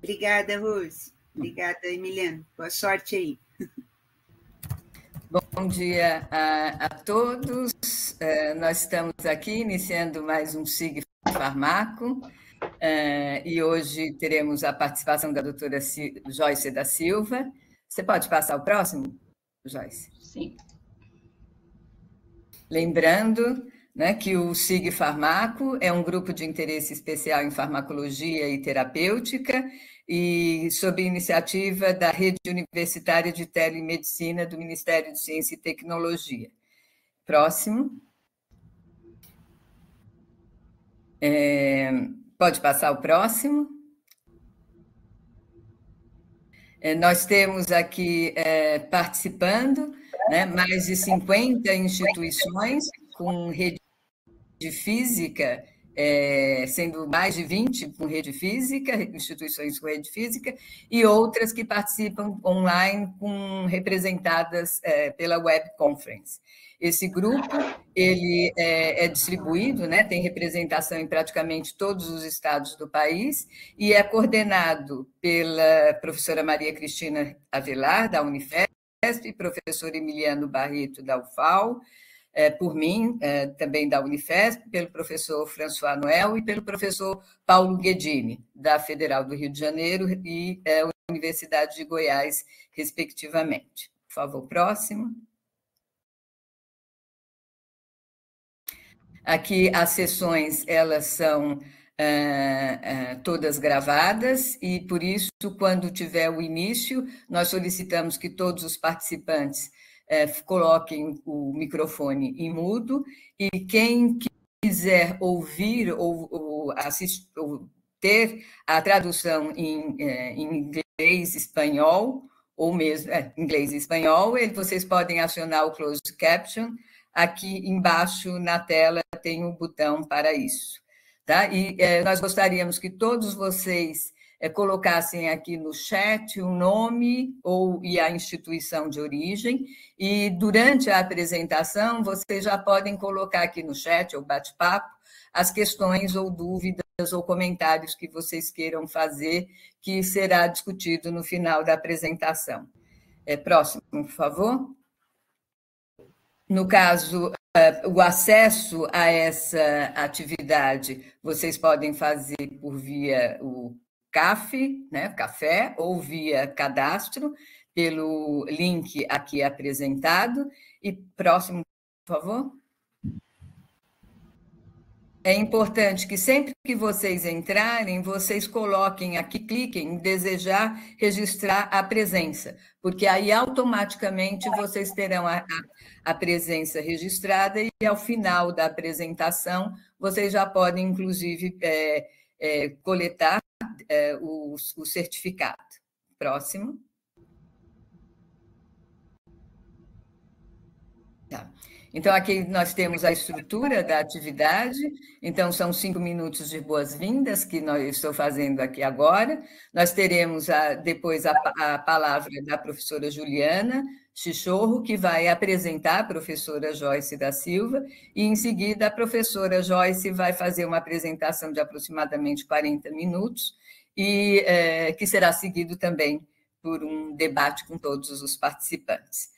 Obrigada, Rose. Obrigada, Emiliano. Boa sorte aí. Bom dia a todos. Nós estamos aqui iniciando mais um SIG Farmaco, e hoje teremos a participação da doutora Joyce da Silva. Você pode passar o próximo, Joyce? Sim. Lembrando, né, que o SIG Farmaco é um grupo de interesse especial em farmacologia e terapêutica e sob iniciativa da Rede Universitária de Telemedicina do Ministério de Ciência e Tecnologia. Próximo. Pode passar o próximo. Nós temos aqui participando, né, mais de 50 instituições com rede física, sendo mais de 20 com rede física, instituições com rede física, e outras que participam online, representadas pela web conference. Esse grupo ele é distribuído, né, tem representação em praticamente todos os estados do país e é coordenado pela professora Maria Cristina Avelar, da Unifesp, professor Emiliano Barreto, da UFAL, por mim, também da Unifesp, pelo professor François Noel e pelo professor Paulo Guedini, da Federal do Rio de Janeiro e Universidade de Goiás, respectivamente. Por favor, próximo. Aqui as sessões, elas são todas gravadas e, por isso, quando tiver o início, nós solicitamos que todos os participantes coloquem o microfone em mudo e quem quiser ouvir ou assistir, ou ter a tradução em inglês, espanhol, ou mesmo inglês e espanhol, vocês podem acionar o closed caption. Aqui embaixo na tela tem um botão para isso. Tá? E nós gostaríamos que todos vocês colocassem aqui no chat o nome e a instituição de origem, e durante a apresentação vocês já podem colocar aqui no chat ou bate-papo as questões ou dúvidas ou comentários que vocês queiram fazer, que será discutido no final da apresentação. Próximo, por favor. No caso, o acesso a essa atividade, vocês podem fazer por via o CAF, né, café, ou via cadastro, pelo link aqui apresentado. E próximo, por favor. É importante que sempre que vocês entrarem, vocês coloquem aqui, cliquem em desejar registrar a presença, porque aí automaticamente vocês terão a presença registrada e ao final da apresentação vocês já podem, inclusive, coletar o certificado. Próximo. Tá. Então, aqui nós temos a estrutura da atividade. Então, são 5 minutos de boas-vindas que estou fazendo aqui agora. Nós teremos depois a palavra da professora Juliana Chichorro, que vai apresentar a professora Joyce da Silva, e, em seguida, a professora Joyce vai fazer uma apresentação de aproximadamente 40 minutos, e que será seguido também por um debate com todos os participantes.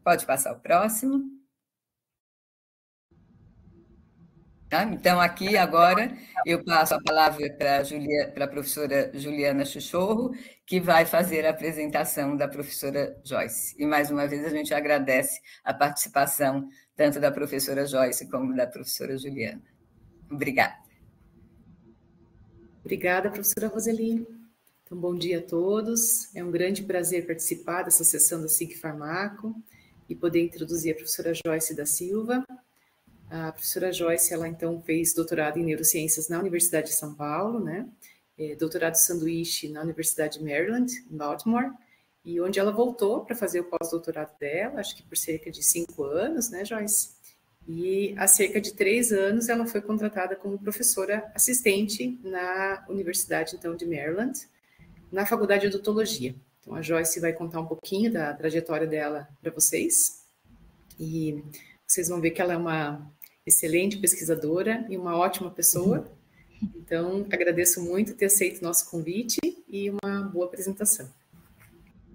Pode passar o próximo. Tá? Então, aqui agora eu passo a palavra para a professora Juliana Chichorro, que vai fazer a apresentação da professora Joyce. E, mais uma vez, a gente agradece a participação tanto da professora Joyce como da professora Juliana. Obrigada. Obrigada, professora Roseli. Então, bom dia a todos. É um grande prazer participar dessa sessão da SIG Farmaco e poder introduzir a professora Joyce da Silva. A professora Joyce, ela então fez doutorado em neurociências na Universidade de São Paulo, né? Doutorado sanduíche na Universidade de Maryland, em Baltimore, e onde ela voltou para fazer o pós-doutorado dela, acho que por cerca de 5 anos, né, Joyce? E há cerca de 3 anos ela foi contratada como professora assistente na Universidade, então, de Maryland, na Faculdade de Odontologia. Então, a Joyce vai contar um pouquinho da trajetória dela para vocês, e vocês vão ver que ela é uma excelente pesquisadora e uma ótima pessoa, Então, agradeço muito ter aceito o nosso convite e uma boa apresentação.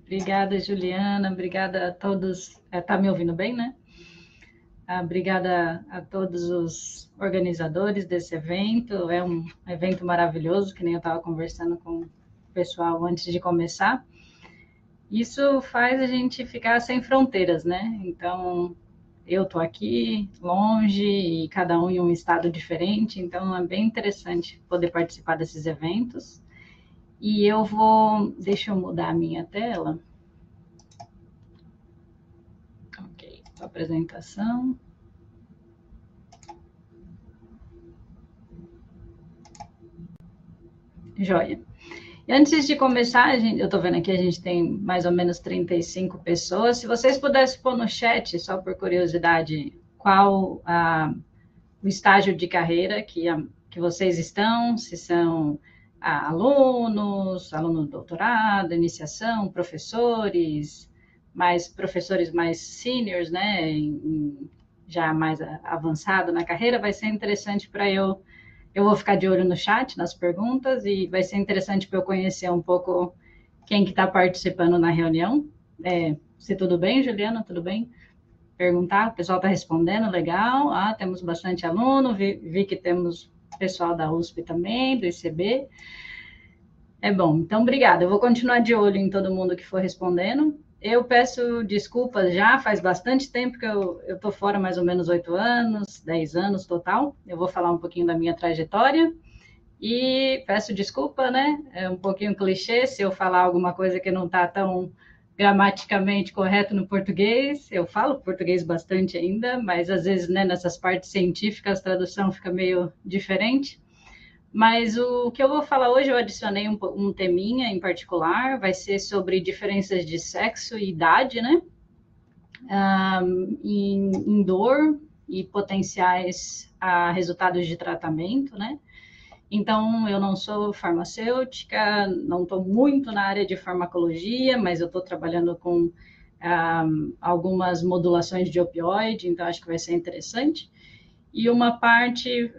Obrigada, Juliana. Obrigada a todos. Está me ouvindo bem, né? Obrigada a todos os organizadores desse evento. É um evento maravilhoso, que nem eu estava conversando com o pessoal antes de começar. Isso faz a gente ficar sem fronteiras, né? Então, eu estou aqui longe e cada um em um estado diferente, então é bem interessante poder participar desses eventos. E deixa eu mudar a minha tela. Ok, apresentação. Joia. E antes de começar, eu estou vendo aqui, a gente tem mais ou menos 35 pessoas. Se vocês pudessem pôr no chat, só por curiosidade, qual o estágio de carreira que vocês estão, se são alunos de doutorado, iniciação, professores mais seniors, né, já mais avançado na carreira, vai ser interessante para eu vou ficar de olho no chat, nas perguntas, e vai ser interessante para eu conhecer um pouco quem que está participando na reunião. Se tudo bem, Juliana, tudo bem? Perguntar, o pessoal está respondendo, legal. Temos bastante aluno, vi que temos pessoal da USP também, do ICB. Bom, então, obrigada. Eu vou continuar de olho em todo mundo que for respondendo. Eu peço desculpas já, faz bastante tempo que eu estou fora, mais ou menos 8 anos, 10 anos total. Eu vou falar um pouquinho da minha trajetória e peço desculpa, né? É um pouquinho clichê se eu falar alguma coisa que não está tão gramaticamente correto no português. Eu falo português bastante ainda, mas às vezes, né, nessas partes científicas a tradução fica meio diferente. Mas o que eu vou falar hoje, eu adicionei um teminha em particular, vai ser sobre diferenças de sexo e idade, né? Em dor e potenciais resultados de tratamento, né? Então, eu não sou farmacêutica, não estou muito na área de farmacologia, mas eu estou trabalhando com algumas modulações de opioide, então acho que vai ser interessante. E uma parte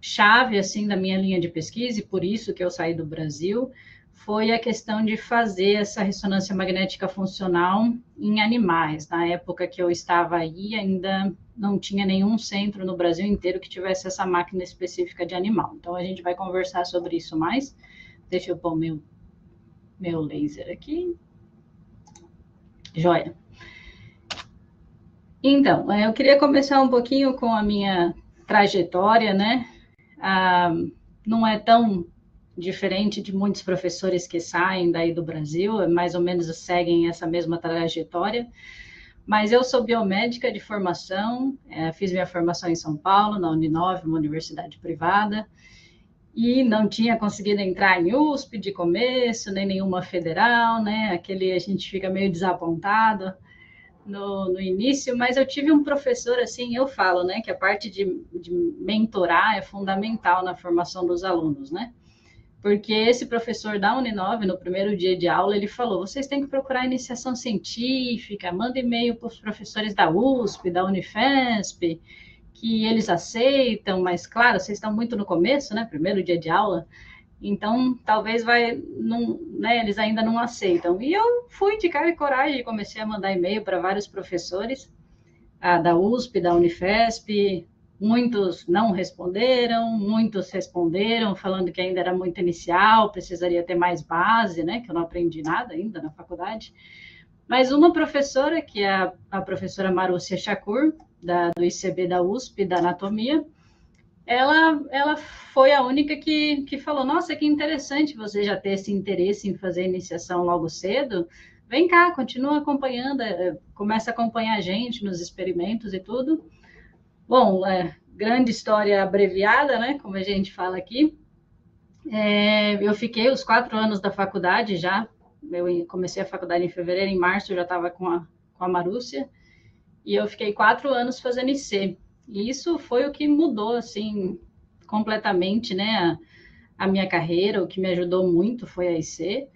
chave, assim, da minha linha de pesquisa, e por isso que eu saí do Brasil, foi a questão de fazer essa ressonância magnética funcional em animais. Na época que eu estava aí, ainda não tinha nenhum centro no Brasil inteiro que tivesse essa máquina específica de animal. Então, a gente vai conversar sobre isso mais. Deixa eu pôr meu laser aqui. Joia. Então, eu queria começar um pouquinho com a minha trajetória, né? Não é tão diferente de muitos professores que saem daí do Brasil, mais ou menos seguem essa mesma trajetória, mas eu sou biomédica de formação, fiz minha formação em São Paulo, na Uninove, uma universidade privada, e não tinha conseguido entrar em USP de começo, nem nenhuma federal, né? A gente fica meio desapontado no início, mas eu tive um professor, assim, eu falo, né, que a parte de mentorar é fundamental na formação dos alunos, né? Porque esse professor da Uninove, no primeiro dia de aula, ele falou, vocês têm que procurar iniciação científica, manda e-mail para os professores da USP, da Unifesp, que eles aceitam, mas, claro, vocês estão muito no começo, né, primeiro dia de aula, então, talvez eles ainda não aceitam. E eu fui de cara e coragem e comecei a mandar e-mail para vários professores da USP, da Unifesp. Muitos não responderam, muitos responderam, falando que ainda era muito inicial, precisaria ter mais base, né? Que eu não aprendi nada ainda na faculdade. Mas uma professora, que é a professora Marúcia Shakur, do ICB da USP, da Anatomia, ela foi a única que falou, nossa, que interessante você já ter esse interesse em fazer iniciação logo cedo. Vem cá, continua acompanhando, começa a acompanhar a gente nos experimentos e tudo. Bom, grande história abreviada, né, como a gente fala aqui. Eu fiquei os 4 anos da faculdade já, eu comecei a faculdade em fevereiro, em março eu já estava com a Marúcia, e eu fiquei 4 anos fazendo IC. E isso foi o que mudou, assim, completamente, né, a minha carreira. O que me ajudou muito foi a IC,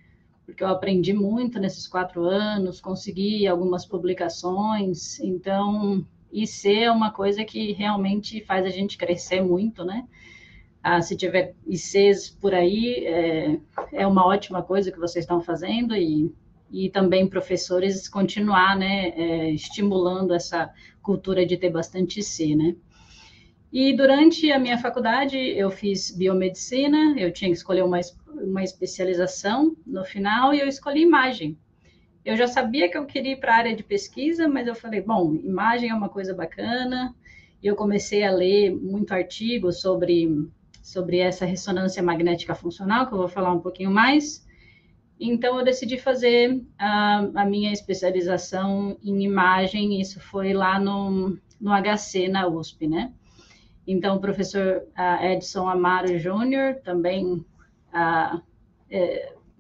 porque eu aprendi muito nesses 4 anos, consegui algumas publicações. Então, IC é uma coisa que realmente faz a gente crescer muito, né? Se tiver ICs por aí, é uma ótima coisa que vocês estão fazendo, e também professores continuar, né, estimulando essa cultura de ter bastante IC, né? E durante a minha faculdade, eu fiz biomedicina, eu tinha que escolher uma especialização no final, e eu escolhi imagem. Eu já sabia que eu queria ir para a área de pesquisa, mas eu falei, bom, imagem é uma coisa bacana, e eu comecei a ler muito artigo sobre essa ressonância magnética funcional, que eu vou falar um pouquinho mais. Então, eu decidi fazer a minha especialização em imagem, isso foi lá no HC, na USP, né? Então, o professor Edson Amaro Júnior também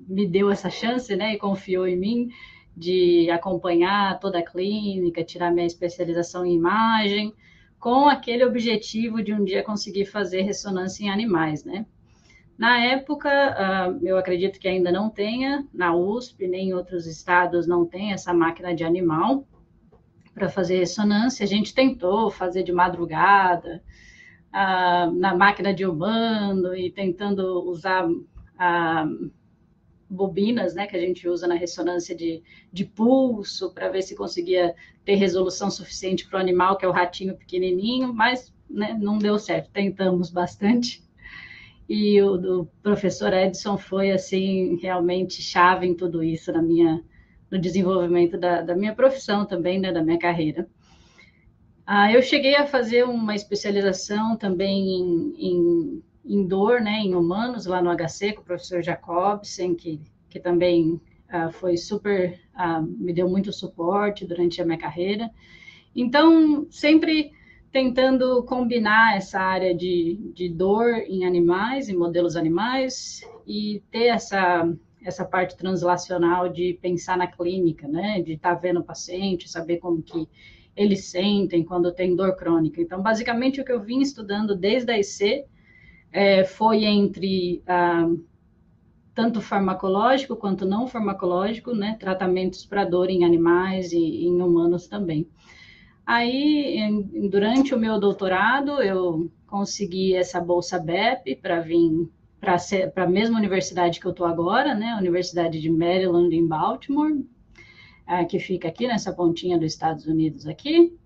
me deu essa chance, né, e confiou em mim de acompanhar toda a clínica, tirar minha especialização em imagem, com aquele objetivo de um dia conseguir fazer ressonância em animais, né? Na época, eu acredito que ainda não tenha, na USP, nem em outros estados não tem essa máquina de animal para fazer ressonância. A gente tentou fazer de madrugada, na máquina de humano, e tentando usar bobinas, né, que a gente usa na ressonância de pulso, para ver se conseguia ter resolução suficiente para o animal, que é o ratinho pequenininho, mas, né, não deu certo, tentamos bastante. E o professor Edson foi, assim, realmente chave em tudo isso no desenvolvimento da minha profissão também, né, da minha carreira. Eu cheguei a fazer uma especialização também em dor, né, em humanos, lá no HC, com o professor Jacobsen, que também foi super, me deu muito suporte durante a minha carreira. Então, sempre tentando combinar essa área de dor em animais, em modelos animais, e ter essa parte translacional de pensar na clínica, né, de estar vendo o paciente, saber como que eles sentem quando tem dor crônica. Então, basicamente, o que eu vim estudando desde a IC foi entre tanto farmacológico quanto não farmacológico, né, tratamentos para dor em animais e em humanos também. Aí, durante o meu doutorado, eu consegui essa bolsa BEP para vir para a mesma universidade que eu estou agora, né, a Universidade de Maryland, em Baltimore, que fica aqui nessa pontinha dos Estados Unidos aqui.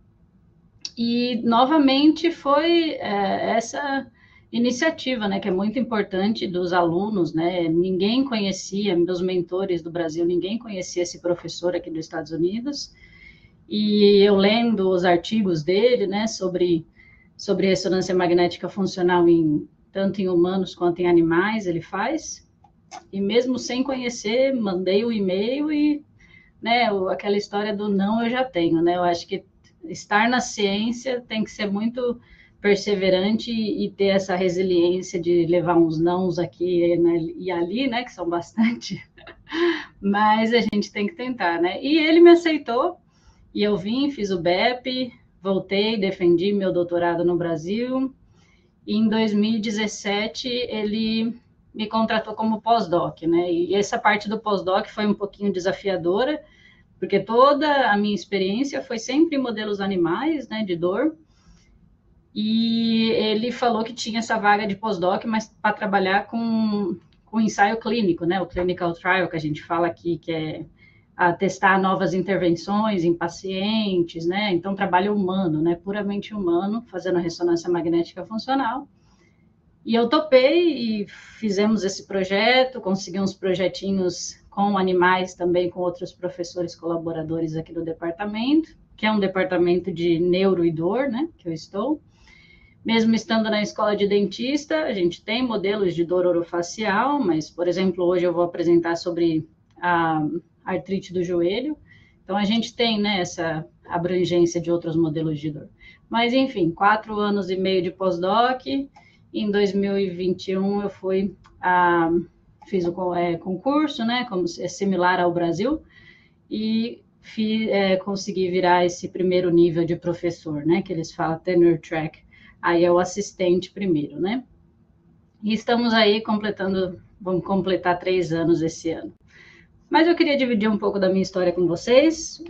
E, novamente, foi essa iniciativa, né, que é muito importante, dos alunos, né? Ninguém conhecia, meus mentores do Brasil, ninguém conhecia esse professor aqui dos Estados Unidos. E eu lendo os artigos dele, né, sobre ressonância magnética funcional tanto em humanos quanto em animais, ele faz. E mesmo sem conhecer, mandei o e-mail e, né, aquela história do não eu já tenho, né? Eu acho que estar na ciência tem que ser muito perseverante e ter essa resiliência de levar uns nãos aqui, né, e ali, né, que são bastante, mas a gente tem que tentar, né? E ele me aceitou, e eu vim, fiz o BEP, voltei, defendi meu doutorado no Brasil, e em 2017 ele me contratou como pós-doc, né? E essa parte do pós-doc foi um pouquinho desafiadora, porque toda a minha experiência foi sempre em modelos animais, né, de dor, e ele falou que tinha essa vaga de pós-doc, mas para trabalhar com ensaio clínico, né, o clinical trial, que a gente fala aqui, que é testar novas intervenções em pacientes, né, então trabalho humano, né, puramente humano, fazendo ressonância magnética funcional. E eu topei e fizemos esse projeto, conseguimos projetinhos com animais também, com outros professores colaboradores aqui do departamento, que é um departamento de neuro e dor, né, que eu estou. Mesmo estando na escola de dentista, a gente tem modelos de dor orofacial, mas, por exemplo, hoje eu vou apresentar sobre a artrite do joelho. Então, a gente tem, né, essa abrangência de outros modelos de dor. Mas, enfim, 4 anos e meio de pós-doc. Em 2021, eu fiz o concurso, né, como é similar ao Brasil, e consegui virar esse primeiro nível de professor, né, que eles falam tenure track. Aí é o assistente primeiro, né? E estamos aí vamos completar 3 anos esse ano. Mas eu queria dividir um pouco da minha história com vocês,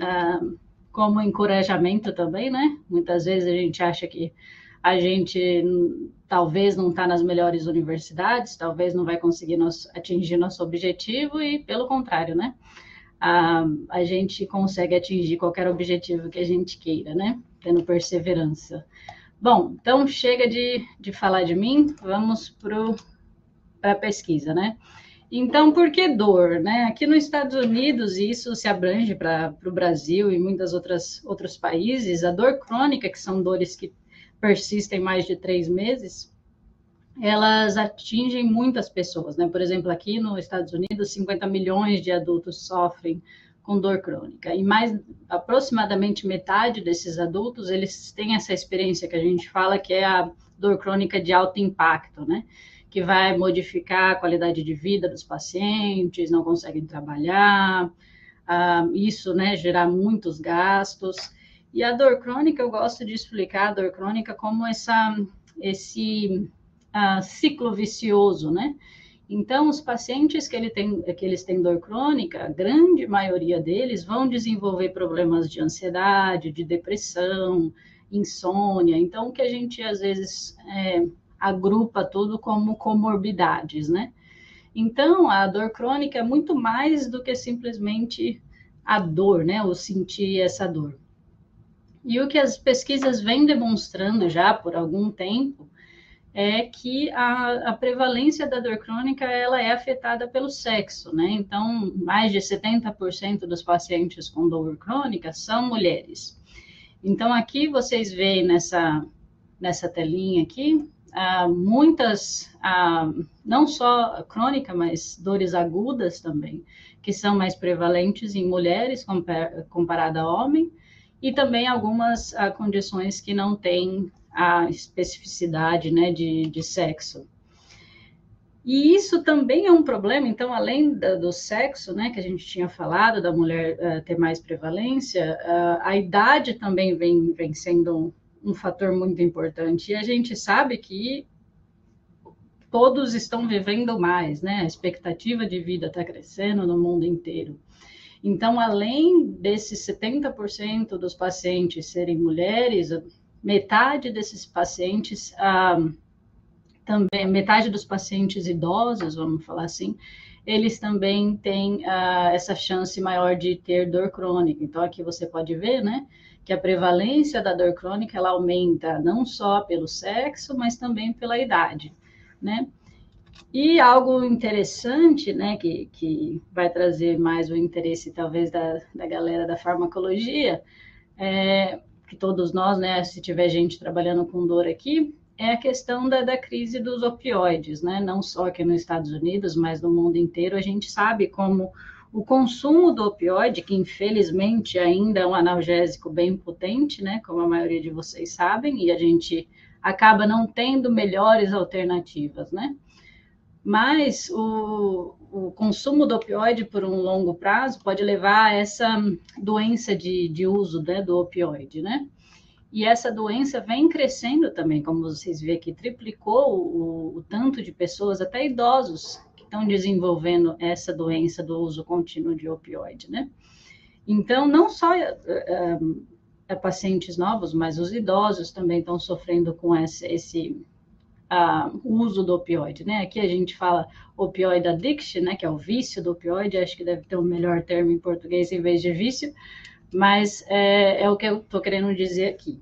como encorajamento também, né? Muitas vezes a gente acha que a gente talvez não está nas melhores universidades, talvez não vai conseguir atingir nosso objetivo e, pelo contrário, né? A gente consegue atingir qualquer objetivo que a gente queira, né? Tendo perseverança. Bom, então chega de falar de mim, vamos para a pesquisa, né? Então, por que dor, né? Aqui nos Estados Unidos, e isso se abrange para o Brasil e muitos outros países, a dor crônica, que são dores que persistem mais de 3 meses, elas atingem muitas pessoas, né? Por exemplo, aqui nos Estados Unidos, 50 milhões de adultos sofrem com dor crônica, e aproximadamente metade desses adultos, eles têm essa experiência que a gente fala que é a dor crônica de alto impacto, né? Que vai modificar a qualidade de vida dos pacientes, não conseguem trabalhar, isso, né, gerar muitos gastos. E a dor crônica, eu gosto de explicar a dor crônica como esse ciclo vicioso, né? Então, os pacientes que eles têm dor crônica, a grande maioria deles vão desenvolver problemas de ansiedade, de depressão, insônia. Então, o que a gente, às vezes, agrupa tudo como comorbidades, né? Então, a dor crônica é muito mais do que simplesmente a dor, né? Ou sentir essa dor. E o que as pesquisas vêm demonstrando já por algum tempo é que a prevalência da dor crônica ela é afetada pelo sexo, né? Então, mais de 70% dos pacientes com dor crônica são mulheres. Então, aqui vocês veem nessa telinha aqui, muitas, não só crônica, mas dores agudas também, que são mais prevalentes em mulheres comparada a homem, e também algumas condições que não têm a especificidade, né, de sexo. E isso também é um problema, então, além do sexo, né, que a gente tinha falado, da mulher ter mais prevalência, a idade também vem sendo um fator muito importante. E a gente sabe que todos estão vivendo mais, né? A expectativa de vida está crescendo no mundo inteiro. Então, além desses 70% dos pacientes serem mulheres, metade desses pacientes, também metade dos pacientes idosos, vamos falar assim, eles também têm essa chance maior de ter dor crônica. Então, aqui você pode ver, né, que a prevalência da dor crônica, ela aumenta não só pelo sexo, mas também pela idade, né? E algo interessante, né, que vai trazer mais o interesse, talvez, da galera da farmacologia, que todos nós, né, se tiver gente trabalhando com dor aqui, é a questão da crise dos opioides, né? Não só aqui nos Estados Unidos, mas no mundo inteiro. A gente sabe como o consumo do opioide, que infelizmente ainda é um analgésico bem potente, né? Como a maioria de vocês sabem, e a gente acaba não tendo melhores alternativas, né? Mas o consumo do opioide por um longo prazo pode levar a essa doença de uso, né, do opioide, né? E essa doença vem crescendo também, como vocês veem aqui, triplicou o tanto de pessoas, até idosos, que estão desenvolvendo essa doença do uso contínuo de opioide, né? Então, não só pacientes novos, mas os idosos também estão sofrendo com esse uso do opioide, né? Aqui a gente fala opioid addiction, né? Que é o vício do opioide, acho que deve ter um melhor termo em português em vez de vício, mas é o que eu estou querendo dizer aqui.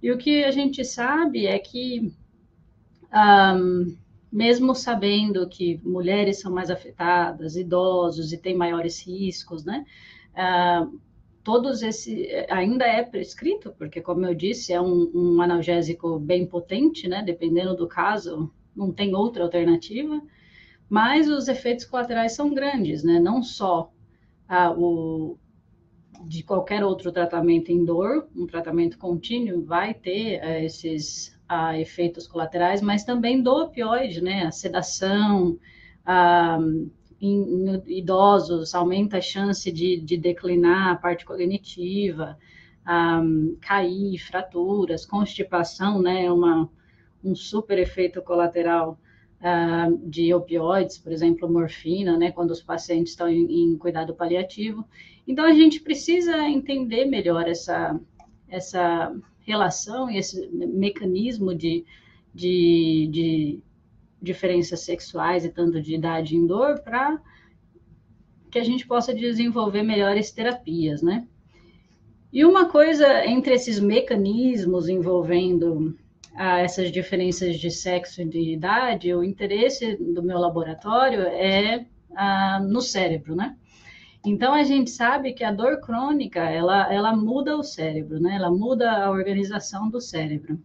E o que a gente sabe é que, mesmo sabendo que mulheres são mais afetadas, idosos e têm maiores riscos, né? Todos ainda é prescrito, porque, como eu disse, é um analgésico bem potente, né? Dependendo do caso, não tem outra alternativa, mas os efeitos colaterais são grandes, né? Não só de qualquer outro tratamento em dor, um tratamento contínuo vai ter esses efeitos colaterais, mas também do opioide, né? A sedação, em idosos, aumenta a chance de declinar a parte cognitiva, cair, fraturas, constipação, né? Um super efeito colateral de opioides, por exemplo, morfina, né? Quando os pacientes estão em cuidado paliativo. Então, a gente precisa entender melhor essa relação e esse mecanismo de diferenças sexuais e tanto de idade em dor para que a gente possa desenvolver melhores terapias, né? E uma coisa entre esses mecanismos envolvendo essas diferenças de sexo e de idade, o interesse do meu laboratório é no cérebro, né? Então, a gente sabe que a dor crônica, ela muda o cérebro, né? Ela muda a organização do cérebro.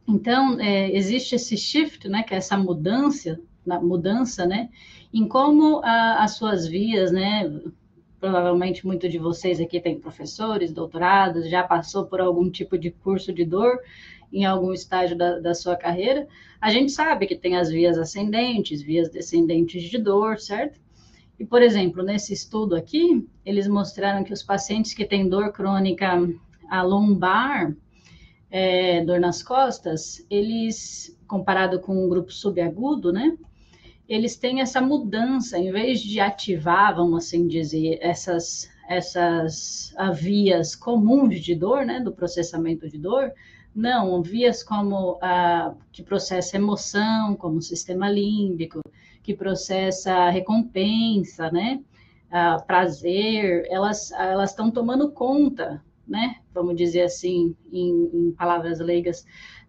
Então, existe esse shift, né? Que é essa mudança, né? Em como as suas vias, né? Provavelmente muitos de vocês aqui têm professores, doutorados, já passou por algum tipo de curso de dor em algum estágio da sua carreira. A gente sabe que tem as vias ascendentes, vias descendentes de dor, certo? E, por exemplo, nesse estudo aqui, eles mostraram que os pacientes que têm dor crônica a lombar, dor nas costas, eles, comparado com um grupo subagudo, né? Eles têm essa mudança, em vez de ativar, vamos assim dizer, essas vias comuns de dor, né? Do processamento de dor, não, vias como que processa emoção, como o sistema límbico, que processa recompensa, né? Prazer, elas estão tomando conta, né? Vamos dizer assim, em palavras leigas,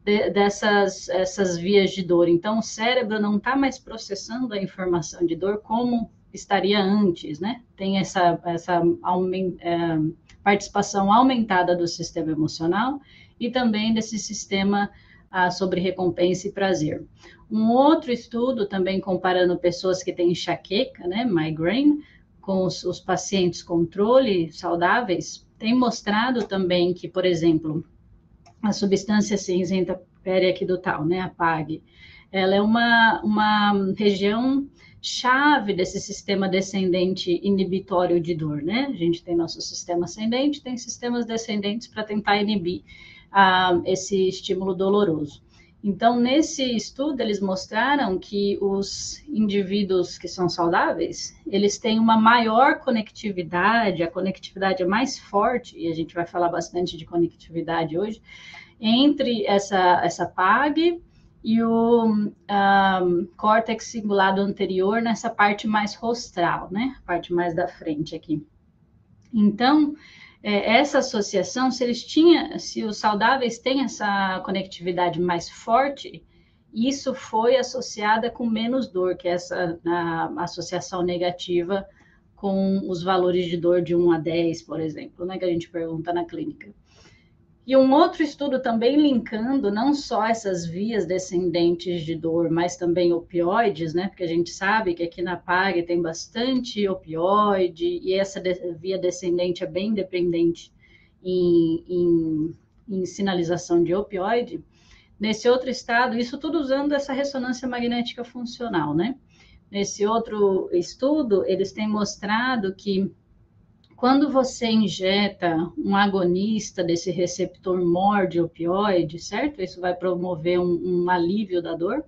essas vias de dor. Então, o cérebro não está mais processando a informação de dor como estaria antes, né? Tem essa participação aumentada do sistema emocional e também desse sistema sobre recompensa e prazer. Um outro estudo, também comparando pessoas que têm enxaqueca, né, migraine, com os pacientes controle saudáveis, tem mostrado também que, por exemplo, a substância cinzenta periaquidutal, né, a PAG, ela é uma região chave desse sistema descendente inibitório de dor, né? A gente tem nosso sistema ascendente, tem sistemas descendentes para tentar inibir esse estímulo doloroso. Então, nesse estudo, eles mostraram que os indivíduos que são saudáveis, eles têm uma maior conectividade, a conectividade é mais forte, e a gente vai falar bastante de conectividade hoje, entre essa PAG e o córtex cingulado anterior nessa parte mais rostral, né? A parte mais da frente aqui. Então, essa associação, se os saudáveis têm essa conectividade mais forte, isso foi associada com menos dor, que é essa associação negativa com os valores de dor de 1 a 10, por exemplo, né, que a gente pergunta na clínica. E um outro estudo também linkando não só essas vias descendentes de dor, mas também opioides, né? Porque a gente sabe que aqui na PAG tem bastante opioide e essa via descendente é bem dependente em sinalização de opioide. Nesse outro estado, isso tudo usando essa ressonância magnética funcional, né? Nesse outro estudo, eles têm mostrado que quando você injeta um agonista desse receptor MOR de opioide, certo? Isso vai promover um alívio da dor.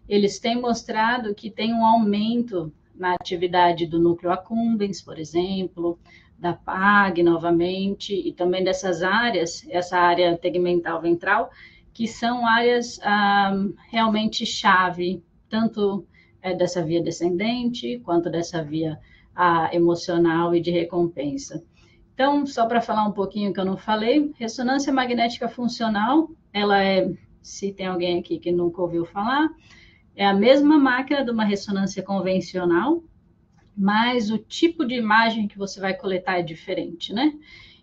Eles têm mostrado que tem um aumento na atividade do núcleo accumbens, por exemplo, da PAG novamente, e também dessas áreas, essa área tegmental ventral, que são áreas realmente chave, tanto dessa via descendente, quanto dessa via emocional e de recompensa. Então, só para falar um pouquinho que eu não falei, ressonância magnética funcional, ela se tem alguém aqui que nunca ouviu falar, é a mesma máquina de uma ressonância convencional, mas o tipo de imagem que você vai coletar é diferente, né?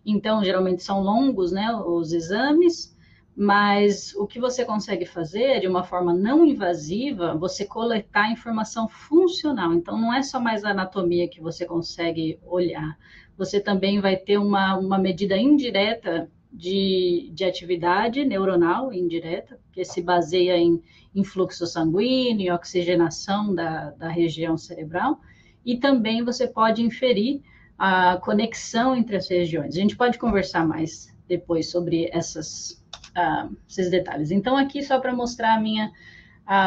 Então, geralmente são longos, né, os exames, mas o que você consegue fazer de uma forma não invasiva, você coletar informação funcional. Então, não é só mais a anatomia que você consegue olhar. Você também vai ter uma medida indireta de atividade neuronal, indireta, que se baseia em fluxo sanguíneo, oxigenação da região cerebral, e também você pode inferir a conexão entre as regiões. A gente pode conversar mais depois sobre esses detalhes. Então, aqui só para mostrar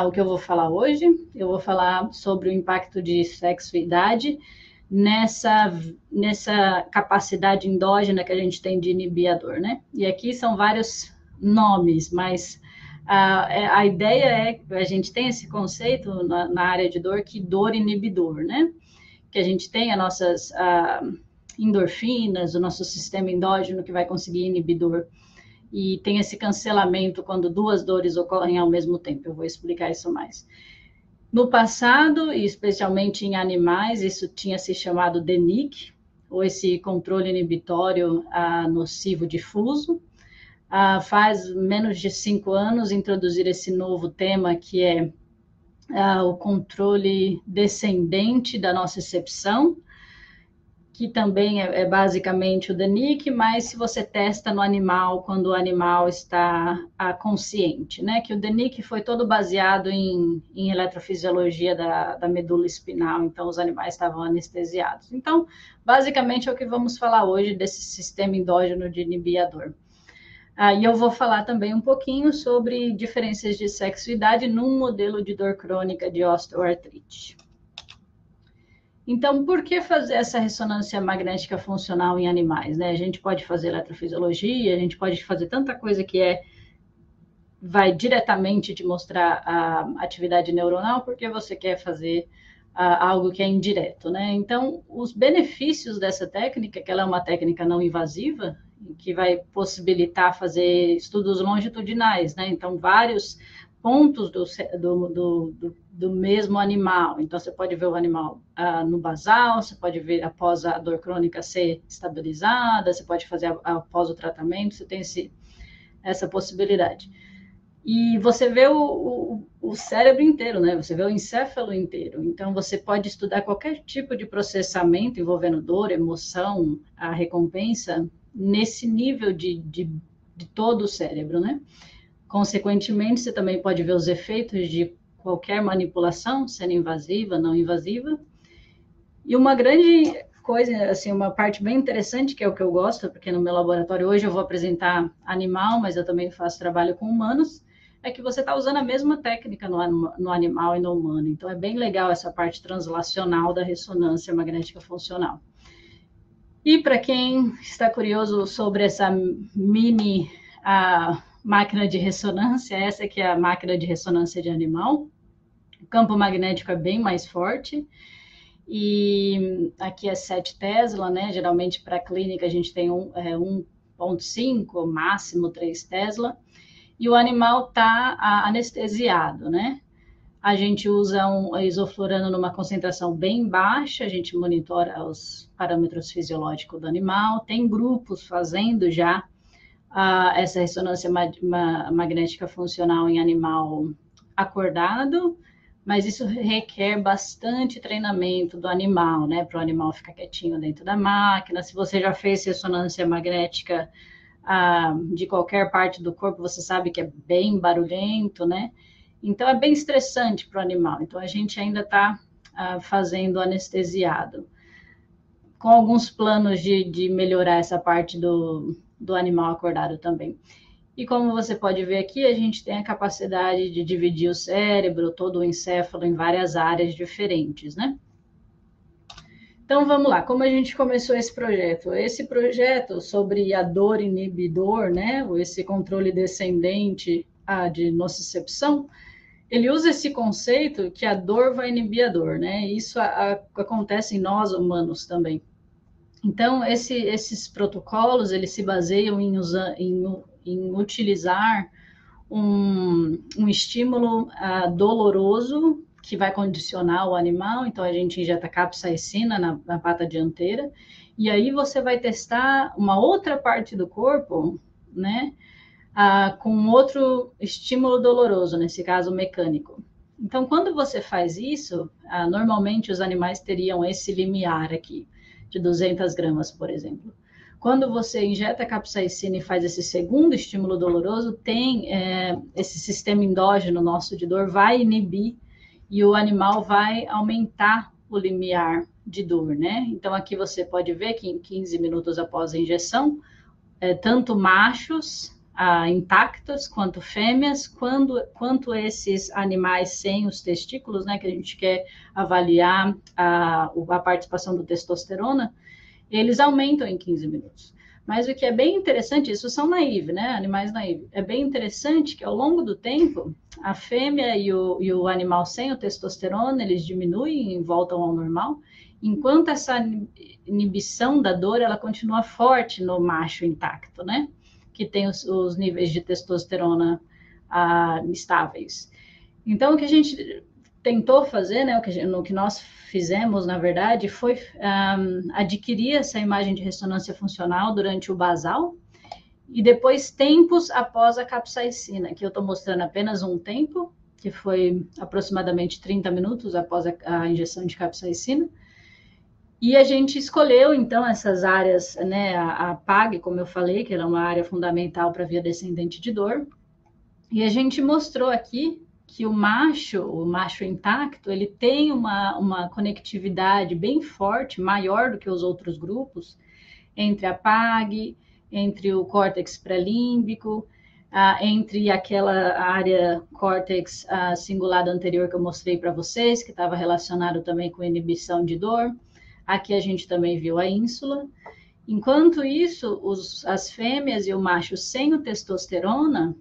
o que eu vou falar hoje, eu vou falar sobre o impacto de sexo e idade nessa capacidade endógena que a gente tem de inibir a dor, né? E aqui são vários nomes, mas a ideia é que a gente tem esse conceito na área de dor, que dor inibidor, né? Que a gente tem as nossas endorfinas, o nosso sistema endógeno que vai conseguir inibir dor. E tem esse cancelamento quando duas dores ocorrem ao mesmo tempo. Eu vou explicar isso mais. No passado, e especialmente em animais, isso tinha se chamado DNIC, ou esse controle inibitório nocivo difuso. Faz menos de 5 anos introduzir esse novo tema, que é o controle descendente da nocicepção, que também é basicamente o DNIC, mas se você testa no animal, quando o animal está consciente, né? Que o DNIC foi todo baseado em eletrofisiologia da medula espinal, então os animais estavam anestesiados. Então, basicamente é o que vamos falar hoje desse sistema endógeno de inibir a dor. E eu vou falar também um pouquinho sobre diferenças de sexo e idade num modelo de dor crônica de osteoartrite. Então, por que fazer essa ressonância magnética funcional em animais, né? A gente pode fazer eletrofisiologia, a gente pode fazer tanta coisa que vai diretamente te mostrar a atividade neuronal, porque você quer fazer algo que é indireto, né? Então, os benefícios dessa técnica, que ela é uma técnica não invasiva, que vai possibilitar fazer estudos longitudinais, né? Então, vários pontos do mesmo animal. Então, você pode ver o animal no basal, você pode ver após a dor crônica ser estabilizada, você pode fazer após o tratamento, você tem essa possibilidade. E você vê o cérebro inteiro, né? Você vê o encéfalo inteiro. Então, você pode estudar qualquer tipo de processamento envolvendo dor, emoção, a recompensa, nesse nível de todo o cérebro, né? Consequentemente, você também pode ver os efeitos de qualquer manipulação, sendo invasiva, não invasiva. E uma grande coisa, assim, uma parte bem interessante, que é o que eu gosto, porque no meu laboratório hoje eu vou apresentar animal, mas eu também faço trabalho com humanos, é que você está usando a mesma técnica no animal e no humano. Então, é bem legal essa parte translacional da ressonância magnética funcional. E para quem está curioso sobre essa mini máquina de ressonância, essa aqui é a máquina de ressonância de animal. O campo magnético é bem mais forte. E aqui é 7 Tesla, né? Geralmente para a clínica a gente tem 1,5, máximo 3 Tesla. E o animal está anestesiado, né? A gente usa um isoflurano numa concentração bem baixa, a gente monitora os parâmetros fisiológicos do animal. Tem grupos fazendo já essa ressonância magnética funcional em animal acordado, mas isso requer bastante treinamento do animal, né? Para o animal ficar quietinho dentro da máquina. Se você já fez ressonância magnética de qualquer parte do corpo, você sabe que é bem barulhento, né? Então, é bem estressante para o animal. Então, a gente ainda está fazendo anestesiado, com alguns planos de melhorar essa parte do animal acordado também. E como você pode ver aqui, a gente tem a capacidade de dividir o cérebro, todo o encéfalo, em várias áreas diferentes, né? Então, vamos lá. Como a gente começou esse projeto? Esse projeto sobre a dor inibidor, né? Ou esse controle descendente de nocicepção, ele usa esse conceito que a dor vai inibir a dor, né? Isso acontece em nós humanos também. Então, esses protocolos, eles se baseiam em utilizar um estímulo doloroso que vai condicionar o animal. Então, a gente injeta capsaicina na pata dianteira, e aí você vai testar uma outra parte do corpo, né, com outro estímulo doloroso, nesse caso mecânico. Então, quando você faz isso, normalmente os animais teriam esse limiar aqui, de 200 gramas, por exemplo. Quando você injeta capsaicina e faz esse segundo estímulo doloroso, tem esse sistema endógeno nosso de dor vai inibir e o animal vai aumentar o limiar de dor, né? Então, aqui você pode ver que em 15 minutos após a injeção, tanto machos intactos, quanto fêmeas, quanto esses animais sem os testículos, né, que a gente quer avaliar a participação do testosterona, eles aumentam em 15 minutos. Mas o que é bem interessante, isso são naive, né? Animais naive. É bem interessante que ao longo do tempo, a fêmea e o animal sem o testosterona, eles diminuem e voltam ao normal, enquanto essa inibição da dor, ela continua forte no macho intacto, né? Que tem os níveis de testosterona estáveis. Então, o que a gente tentou fazer, né, o que nós fizemos, na verdade, foi adquirir essa imagem de ressonância funcional durante o basal e depois tempos após a capsaicina, que eu estou mostrando apenas um tempo, que foi aproximadamente 30 minutos após a injeção de capsaicina. E a gente escolheu, então, essas áreas, né, a PAG, como eu falei, que era uma área fundamental para a via descendente de dor, e a gente mostrou aqui que o macho intacto, ele tem uma conectividade bem forte, maior do que os outros grupos, entre a PAG, entre o córtex pré-límbico, entre aquela área córtex cingulado anterior que eu mostrei para vocês, que estava relacionado também com inibição de dor. Aqui a gente também viu a ínsula. Enquanto isso, as fêmeas e o macho sem o testosterona,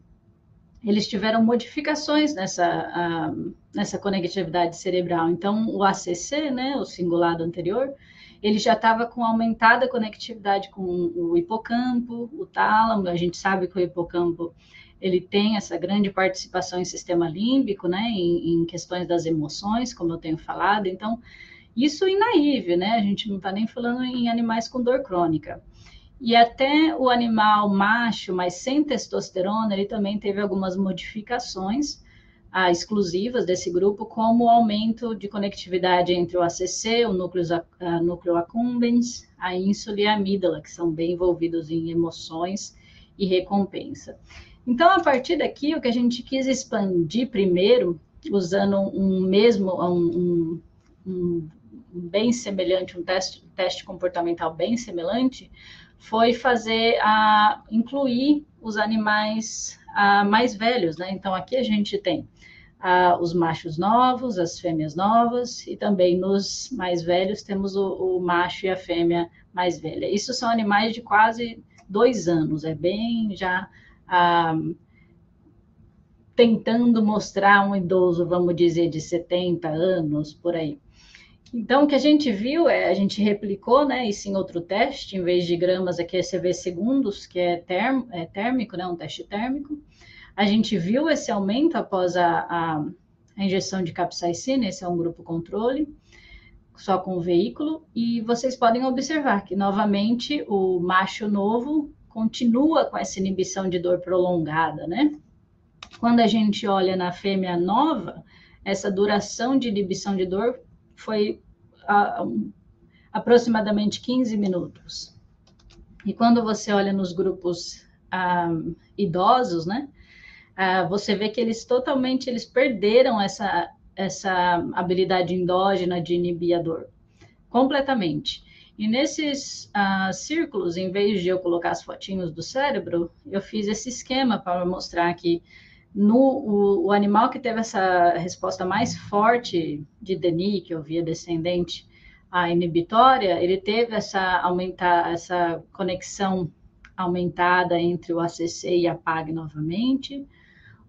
eles tiveram modificações nessa conectividade cerebral. Então, o ACC, né, o cingulado anterior, ele já estava com aumentada conectividade com o hipocampo, o tálamo. A gente sabe que o hipocampo ele tem essa grande participação em sistema límbico, né, em questões das emoções, como eu tenho falado. Então, isso em naive, né? A gente não está nem falando em animais com dor crônica. E até o animal macho, mas sem testosterona, ele também teve algumas modificações exclusivas desse grupo, como o aumento de conectividade entre o ACC, o núcleo accumbens, a ínsula e a amígdala, que são bem envolvidos em emoções e recompensa. Então, a partir daqui, o que a gente quis expandir primeiro, usando um bem semelhante, um teste comportamental bem semelhante, foi incluir os animais mais velhos, né? Então, aqui a gente tem os machos novos, as fêmeas novas, e também nos mais velhos temos o macho e a fêmea mais velha. Isso são animais de quase 2 anos, é bem já tentando mostrar um idoso, vamos dizer, de 70 anos, por aí. Então, o que a gente viu a gente replicou, né, isso em outro teste, em vez de gramas, aqui você vê segundos, que é térmico, né, um teste térmico. A gente viu esse aumento após a injeção de capsaicina, esse é um grupo controle, só com o veículo, e vocês podem observar que, novamente, o macho novo continua com essa inibição de dor prolongada, né? Quando a gente olha na fêmea nova, essa duração de inibição de dor foi aproximadamente 15 minutos. E quando você olha nos grupos idosos, né, você vê que eles perderam essa habilidade endógena de inibir a dor, completamente. E nesses círculos, em vez de eu colocar as fotinhos do cérebro, eu fiz esse esquema para mostrar que o animal que teve essa resposta mais forte de DNI, que eu via descendente inibitória, ele teve essa conexão aumentada entre o ACC e a PAG novamente.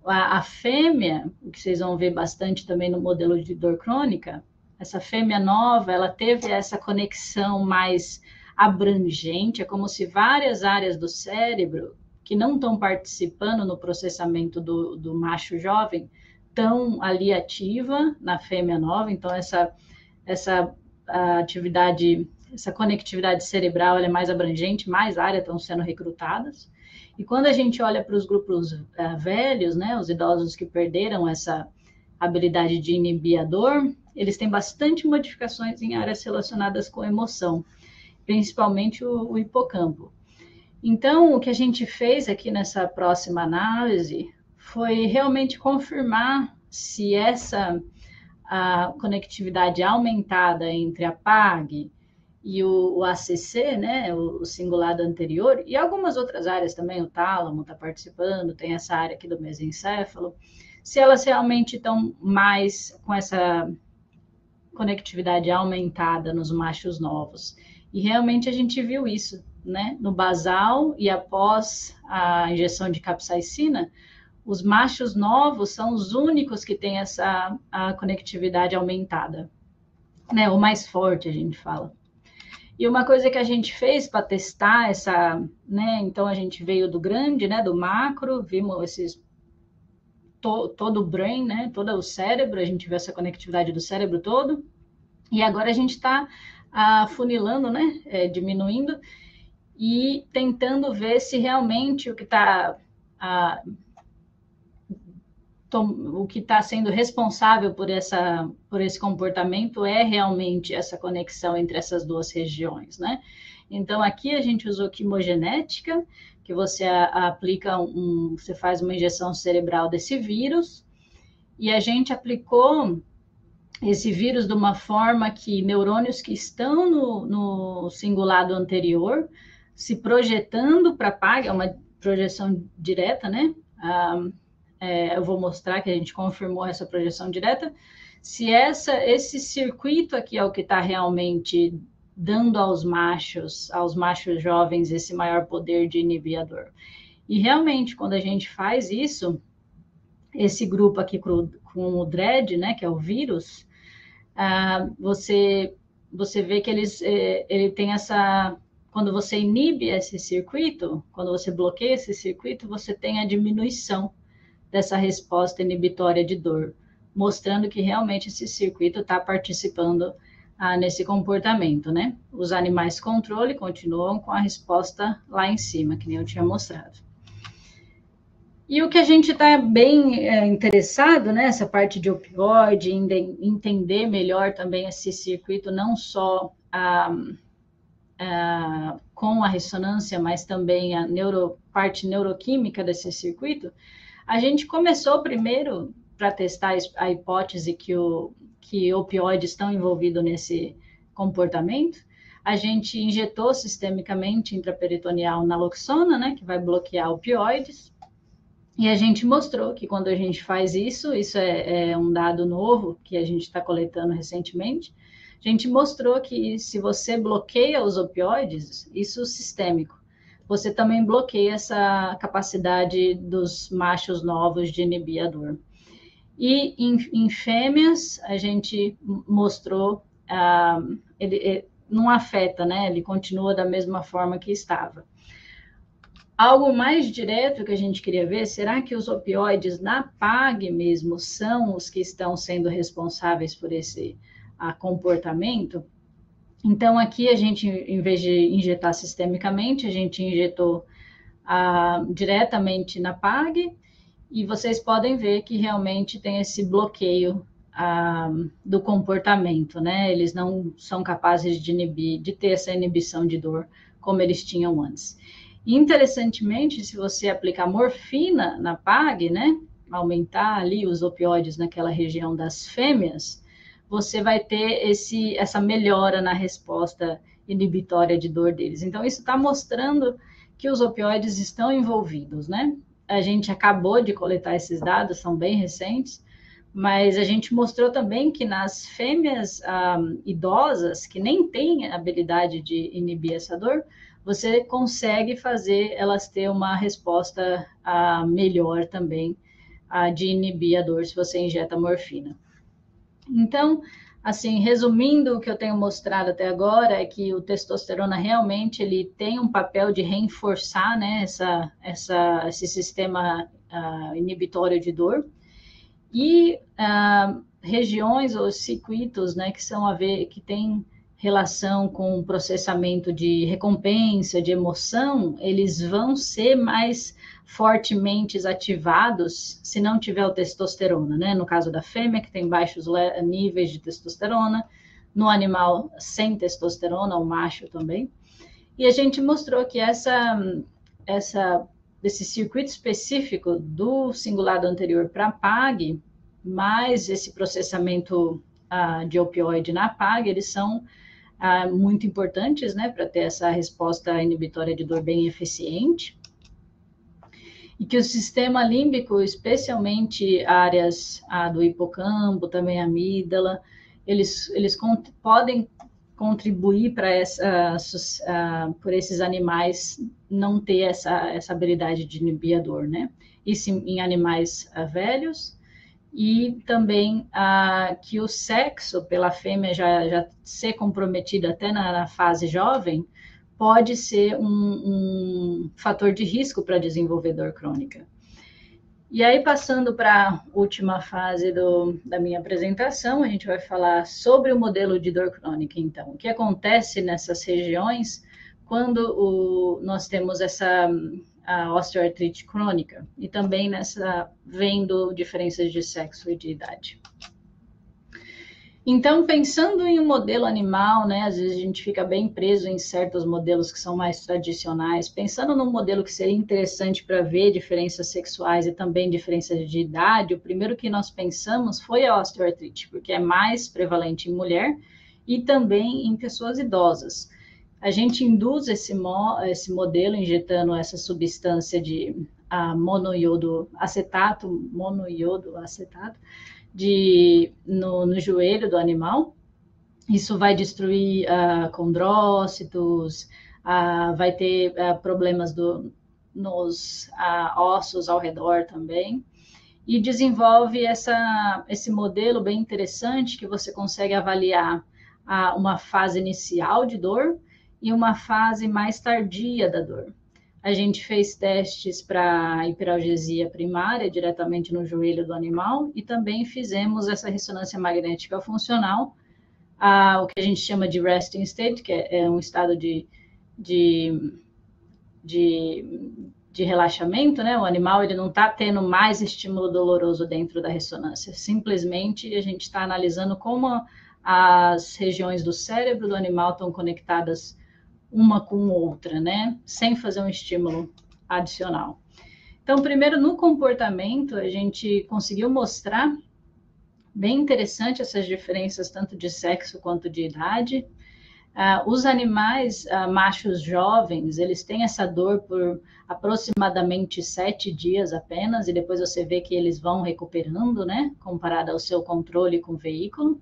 A fêmea, o que vocês vão ver bastante também no modelo de dor crônica, essa fêmea nova, ela teve essa conexão mais abrangente, é como se várias áreas do cérebro que não estão participando no processamento do macho jovem, estão ali ativa na fêmea nova. Então, essa atividade, essa conectividade cerebral, ela é mais abrangente, mais áreas estão sendo recrutadas. E quando a gente olha para os grupos velhos, né, os idosos que perderam essa habilidade de inibir a dor, eles têm bastante modificações em áreas relacionadas com emoção, principalmente o hipocampo. Então, o que a gente fez aqui nessa próxima análise foi realmente confirmar se a conectividade aumentada entre a PAG e o ACC, né, o cingulado anterior, e algumas outras áreas também, o tálamo está participando, tem essa área aqui do mesencéfalo, se elas realmente estão mais com essa conectividade aumentada nos machos novos. E realmente a gente viu isso, né, no basal, e após a injeção de capsaicina, os machos novos são os únicos que têm a conectividade aumentada, né, o mais forte, a gente fala. E uma coisa que a gente fez para testar essa, né, então a gente veio do grande, né, do macro, vimos todo o brain, né, todo o cérebro, a gente viu essa conectividade do cérebro todo, e agora a gente está afunilando, né, diminuindo, e tentando ver se realmente o que está sendo responsável por esse comportamento é realmente essa conexão entre essas duas regiões, né? Então, aqui a gente usou quimogenética, que você aplica você faz uma injeção cerebral desse vírus, e a gente aplicou esse vírus de uma forma que neurônios que estão no cingulado anterior, se projetando para a PAG, é uma projeção direta, né? Eu vou mostrar que a gente confirmou essa projeção direta, se esse circuito aqui é o que está realmente dando aos machos jovens esse maior poder de inibir a dor. E realmente, quando a gente faz isso, esse grupo aqui com o DRED, né, que é o vírus, você vê que ele tem essa... Quando você inibe esse circuito, quando você bloqueia esse circuito, você tem a diminuição dessa resposta inibitória de dor, mostrando que realmente esse circuito está participando nesse comportamento, né? Os animais controle continuam com a resposta lá em cima, que nem eu tinha mostrado. E o que a gente está bem interessado, né? Essa parte de opioide, entender melhor também esse circuito, não só com a ressonância, mas também a parte neuroquímica desse circuito. A gente começou primeiro para testar a hipótese que opioides estão envolvidos nesse comportamento. A gente injetou sistemicamente intraperitoneal naloxona, né, que vai bloquear opioides. E a gente mostrou que quando a gente faz isso é um dado novo que a gente está coletando recentemente, a gente mostrou que se você bloqueia os opioides, isso sistêmico, você também bloqueia essa capacidade dos machos novos de inibir a dor. E em fêmeas, a gente mostrou, ele não afeta, né? Ele continua da mesma forma que estava. Algo mais direto que a gente queria ver, será que os opioides na PAG mesmo são os que estão sendo responsáveis por esse comportamento? Então, aqui a gente, em vez de injetar sistemicamente, a gente injetou diretamente na PAG, e vocês podem ver que realmente tem esse bloqueio do comportamento, né? Eles não são capazes de ter essa inibição de dor como eles tinham antes. Interessantemente, se você aplicar morfina na PAG, né? Aumentar ali os opioides naquela região das fêmeas, você vai ter essa melhora na resposta inibitória de dor deles. Então, isso está mostrando que os opioides estão envolvidos, né? A gente acabou de coletar esses dados, são bem recentes, mas a gente mostrou também que nas fêmeas idosas, que nem têm habilidade de inibir essa dor, você consegue fazer elas ter uma resposta melhor também de inibir a dor se você injeta morfina. Então, assim, resumindo, o que eu tenho mostrado até agora é que o testosterona realmente ele tem um papel de reforçar, né, esse sistema inibitório de dor. E regiões ou circuitos, né, que tem relação com o processamento de recompensa, de emoção, eles vão ser mais fortemente ativados se não tiver o testosterona, né? No caso da fêmea, que tem baixos níveis de testosterona, no animal sem testosterona, o macho também. E a gente mostrou que esse circuito específico do cingulado anterior para PAG, mais esse processamento de opioide na PAG, eles são muito importantes, né, para ter essa resposta inibitória de dor bem eficiente. E que o sistema límbico, especialmente áreas do hipocampo, também a amígdala, eles podem contribuir para por esses animais não ter essa habilidade de inibir a dor, né? Isso em animais velhos, e também que o sexo pela fêmea já ser comprometido até na fase jovem, pode ser um fator de risco para desenvolver dor crônica. E aí, passando para a última fase da minha apresentação, a gente vai falar sobre o modelo de dor crônica, então. O que acontece nessas regiões quando nós temos a osteoartrite crônica, e também vendo diferenças de sexo e de idade. Então, pensando em um modelo animal, né, às vezes a gente fica bem preso em certos modelos que são mais tradicionais. Pensando num modelo que seria interessante para ver diferenças sexuais e também diferenças de idade, o primeiro que nós pensamos foi a osteoartrite, porque é mais prevalente em mulher e também em pessoas idosas. A gente induz esse modelo injetando essa substância de monoiodo acetato, no joelho do animal. Isso vai destruir condrócitos, vai ter problemas nos ossos ao redor também, e desenvolve esse modelo bem interessante que você consegue avaliar uma fase inicial de dor e uma fase mais tardia da dor. A gente fez testes para hiperalgesia primária diretamente no joelho do animal e também fizemos essa ressonância magnética funcional, o que a gente chama de resting state, que é um estado de relaxamento, né? O animal ele não está tendo mais estímulo doloroso dentro da ressonância. Simplesmente a gente está analisando como as regiões do cérebro do animal estão conectadas uma com outra, né? Sem fazer um estímulo adicional. Então, primeiro, no comportamento, a gente conseguiu mostrar bem interessante essas diferenças, tanto de sexo quanto de idade. Os animais machos jovens, eles têm essa dor por aproximadamente 7 dias apenas, e depois você vê que eles vão recuperando, né? Comparado ao seu controle com o veículo.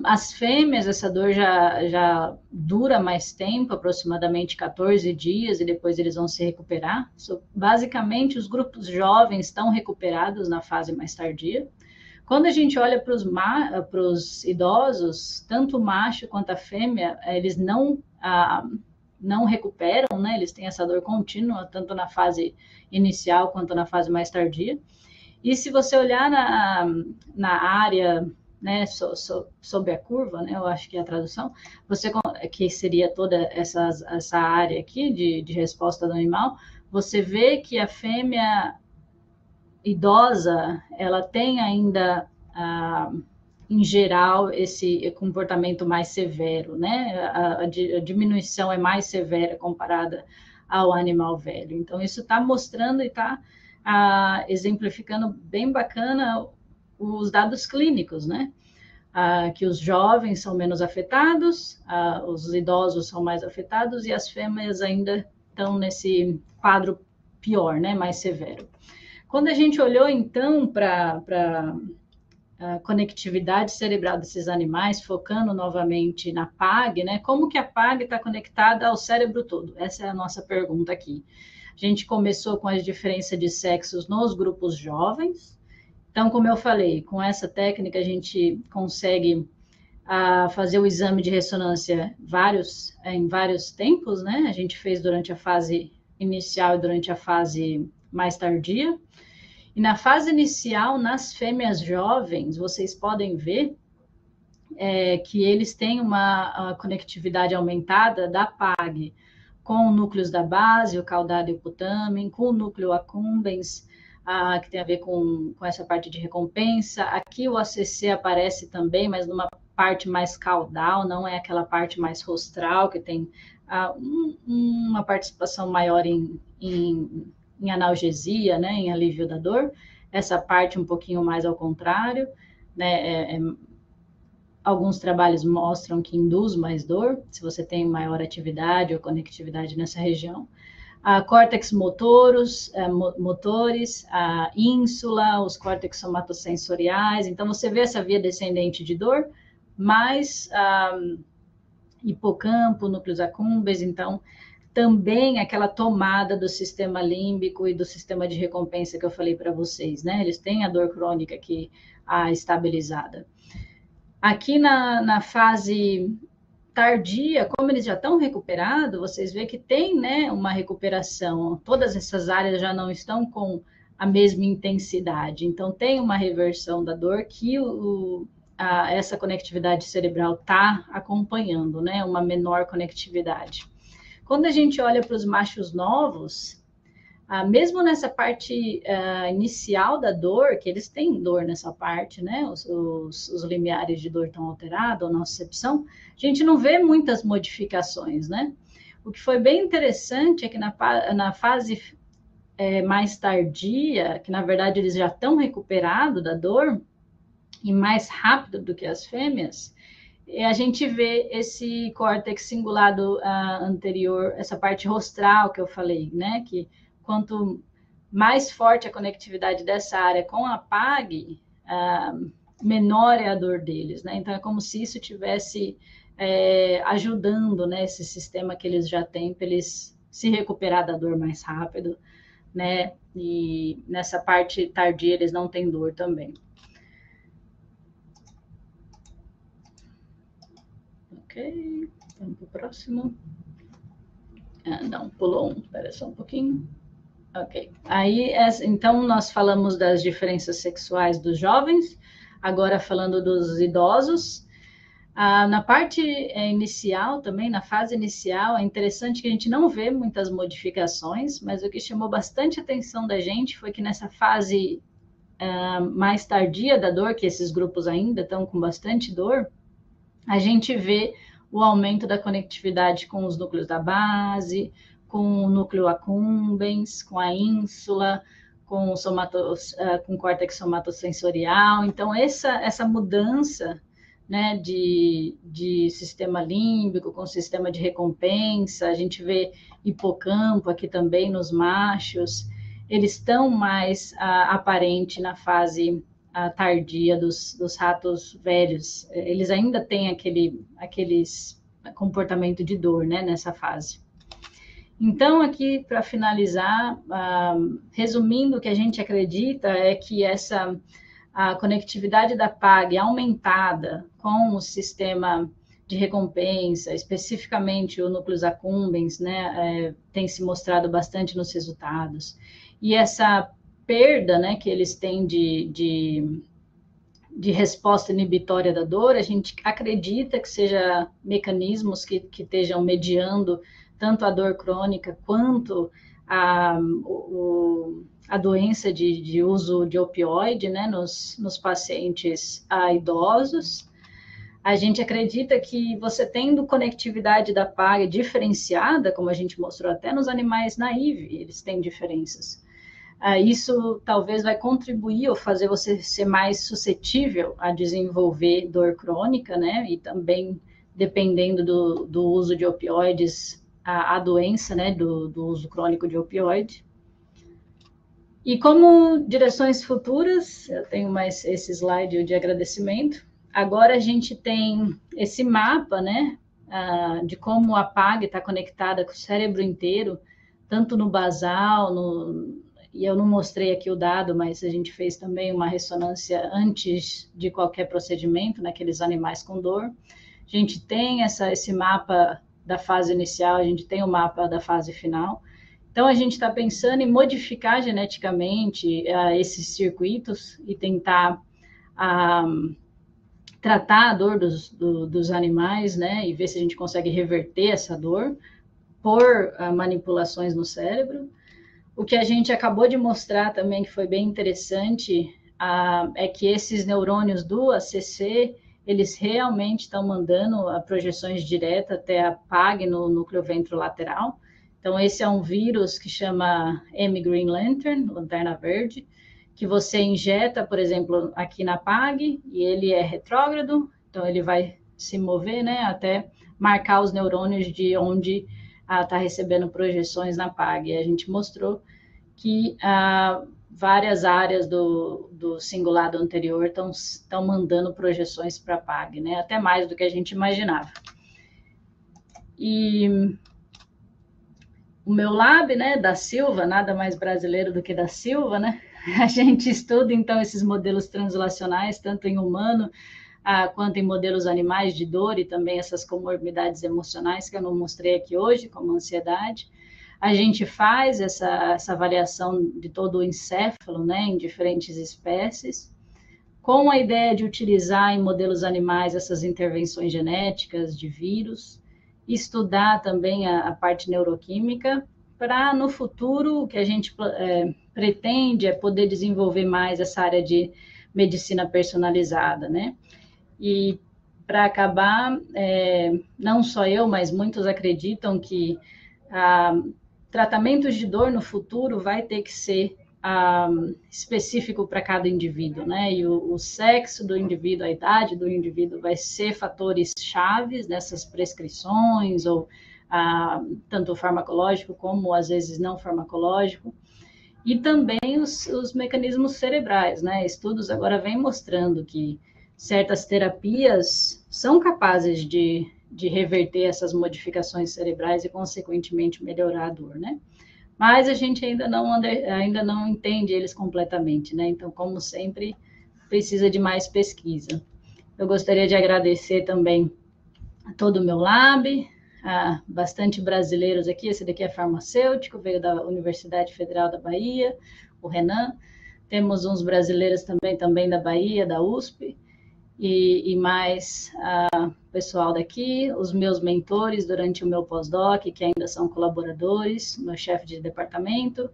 As fêmeas, essa dor já dura mais tempo, aproximadamente 14 dias, e depois eles vão se recuperar. Basicamente, os grupos jovens estão recuperados na fase mais tardia. Quando a gente olha para os idosos, tanto o macho quanto a fêmea, eles não recuperam, né? Eles têm essa dor contínua, tanto na fase inicial quanto na fase mais tardia. E se você olhar na área, né, sob a curva, né, eu acho que é a tradução, que seria toda essa área aqui de resposta do animal, você vê que a fêmea idosa, ela tem ainda, em geral, esse comportamento mais severo, né? A diminuição é mais severa comparada ao animal velho. Então, isso está mostrando e está exemplificando bem bacana os dados clínicos, né? Que os jovens são menos afetados, os idosos são mais afetados e as fêmeas ainda estão nesse quadro pior, né? Mais severo. Quando a gente olhou, então, para a conectividade cerebral desses animais, focando novamente na PAG, né? Como que a PAG está conectada ao cérebro todo? Essa é a nossa pergunta aqui. A gente começou com as diferenças de sexos nos grupos jovens. Então, como eu falei, com essa técnica a gente consegue fazer o exame de ressonância em vários tempos, né? A gente fez durante a fase inicial e durante a fase mais tardia. E na fase inicial, nas fêmeas jovens, vocês podem ver que eles têm uma conectividade aumentada da PAG com núcleos da base, o caudado e o putamen, com o núcleo accumbens, que tem a ver com essa parte de recompensa. Aqui o ACC aparece também, mas numa parte mais caudal, não é aquela parte mais rostral, que tem uma participação maior em analgesia, né, em alívio da dor. Essa parte um pouquinho mais ao contrário, né, alguns trabalhos mostram que induz mais dor, se você tem maior atividade ou conectividade nessa região. A córtex motores, a ínsula, os córtex somatosensoriais. Então, você vê essa via descendente de dor, mais hipocampo, núcleos accumbens. Então, também aquela tomada do sistema límbico e do sistema de recompensa que eu falei para vocês, né? Eles têm a dor crônica aqui estabilizada. Aqui na fase tardia, como eles já estão recuperados, vocês veem que tem, né, uma recuperação. Todas essas áreas já não estão com a mesma intensidade. Então, tem uma reversão da dor que essa conectividade cerebral está acompanhando, né, uma menor conectividade. Quando a gente olha para os machos novos, mesmo nessa parte inicial da dor, que eles têm dor nessa parte, né? Os limiares de dor estão alterados, a nocicepção, a gente não vê muitas modificações, né? O que foi bem interessante é que na fase mais tardia, que na verdade eles já estão recuperados da dor, e mais rápido do que as fêmeas, a gente vê esse córtex cingulado anterior, essa parte rostral que eu falei, né? Que quanto mais forte a conectividade dessa área com a PAG, menor é a dor deles, né? Então, é como se isso estivesse ajudando, né, esse sistema que eles já têm para eles se recuperar da dor mais rápido, né? E nessa parte tardia eles não têm dor também. Ok, vamos para o próximo. Não, pulou um, espera só um pouquinho. Ok, aí, então, nós falamos das diferenças sexuais dos jovens, agora falando dos idosos. Na parte inicial também, na fase inicial, é interessante que a gente não vê muitas modificações, mas o que chamou bastante atenção da gente foi que nessa fase mais tardia da dor, que esses grupos ainda estão com bastante dor, a gente vê o aumento da conectividade com os núcleos da base, com o núcleo accumbens, com a ínsula, com o córtex somatosensorial. Então, essa mudança, né, de sistema límbico com sistema de recompensa, a gente vê hipocampo aqui também nos machos, eles estão mais aparente na fase tardia dos ratos velhos. Eles ainda têm aqueles comportamento de dor, né, nessa fase. Então, aqui, para finalizar, resumindo, o que a gente acredita é que a conectividade da PAG aumentada com o sistema de recompensa, especificamente o núcleos accumbens, né, tem se mostrado bastante nos resultados. E essa perda, né, que eles têm de resposta inibitória da dor, a gente acredita que seja mecanismos que estejam mediando tanto a dor crônica quanto a doença de uso de opioide, né, nos pacientes idosos. A gente acredita que você tendo conectividade da PAG diferenciada, como a gente mostrou até nos animais naive, eles têm diferenças. Isso talvez vai contribuir ou fazer você ser mais suscetível a desenvolver dor crônica, né? E também, dependendo do uso de opioides, a doença, né, do uso crônico de opioide. E como direções futuras, eu tenho mais esse slide de agradecimento. Agora a gente tem esse mapa, né, de como a PAG está conectada com o cérebro inteiro, tanto no basal, e eu não mostrei aqui o dado, mas a gente fez também uma ressonância antes de qualquer procedimento naqueles animais com dor. A gente tem esse mapa da fase inicial, a gente tem o mapa da fase final. Então, a gente está pensando em modificar geneticamente esses circuitos e tentar tratar a dor dos animais, né, e ver se a gente consegue reverter essa dor por manipulações no cérebro. O que a gente acabou de mostrar também, que foi bem interessante, é que esses neurônios do ACC, eles realmente estão mandando projeções diretas até a PAG no núcleo ventrolateral. Então, esse é um vírus que chama M-Green Lantern, lanterna verde, que você injeta, por exemplo, aqui na PAG, e ele é retrógrado, Então, ele vai se mover, né, até marcar os neurônios de onde está recebendo projeções na PAG. E a gente mostrou que várias áreas do cingulado anterior estão mandando projeções para a PAG, né, até mais do que a gente imaginava. E o meu lab, né, da Silva, nada mais brasileiro do que da Silva, né, a gente estuda, então, esses modelos translacionais, tanto em humano, quanto em modelos animais de dor e também essas comorbidades emocionais que eu não mostrei aqui hoje, como ansiedade. A gente faz essa avaliação de todo o encéfalo, né, em diferentes espécies, com a ideia de utilizar em modelos animais essas intervenções genéticas de vírus, estudar também a parte neuroquímica, para no futuro o que a gente pretende é poder desenvolver mais essa área de medicina personalizada, né? E para acabar, não só eu, mas muitos acreditam que tratamentos de dor no futuro vai ter que ser específico para cada indivíduo, né? E o sexo do indivíduo, a idade do indivíduo vai ser fatores chaves nessas prescrições, ou tanto farmacológico como, às vezes, não farmacológico. E também os mecanismos cerebrais, né? Estudos agora vêm mostrando que certas terapias são capazes de reverter essas modificações cerebrais e, consequentemente, melhorar a dor, né? Mas a gente ainda não entende eles completamente, né? Então, como sempre, precisa de mais pesquisa. Eu gostaria de agradecer também a todo o meu lab, bastante brasileiros aqui. Esse daqui é farmacêutico, veio da Universidade Federal da Bahia, o Renan. Temos uns brasileiros também da Bahia, da USP, e mais pessoal daqui, os meus mentores durante o meu pós-doc, que ainda são colaboradores, meu chefe de departamento,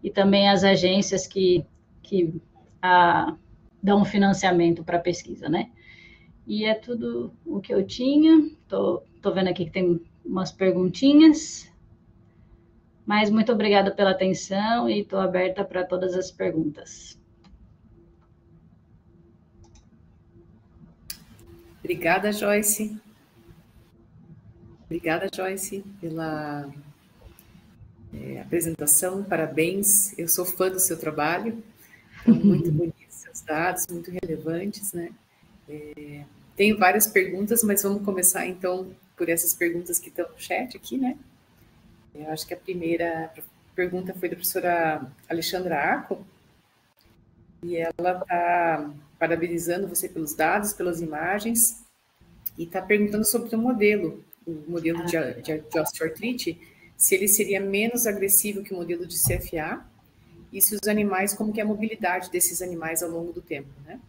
e também as agências que dão financiamento para a pesquisa, né? E é tudo o que eu tinha. Tô vendo aqui que tem umas perguntinhas, mas muito obrigada pela atenção e estou aberta para todas as perguntas. Obrigada, Joyce. Obrigada, Joyce, pela apresentação. Parabéns. Eu sou fã do seu trabalho. Muito bonitos seus dados, muito relevantes, né? Tenho várias perguntas, mas vamos começar, então, por essas perguntas que estão no chat aqui, né? Eu acho que a primeira pergunta foi da professora Alexandra Arco, e ela está parabenizando você pelos dados, pelas imagens, e está perguntando sobre o modelo de osteoartrite, se ele seria menos agressivo que o modelo de CFA, e se os animais, como que é a mobilidade desses animais ao longo do tempo, né?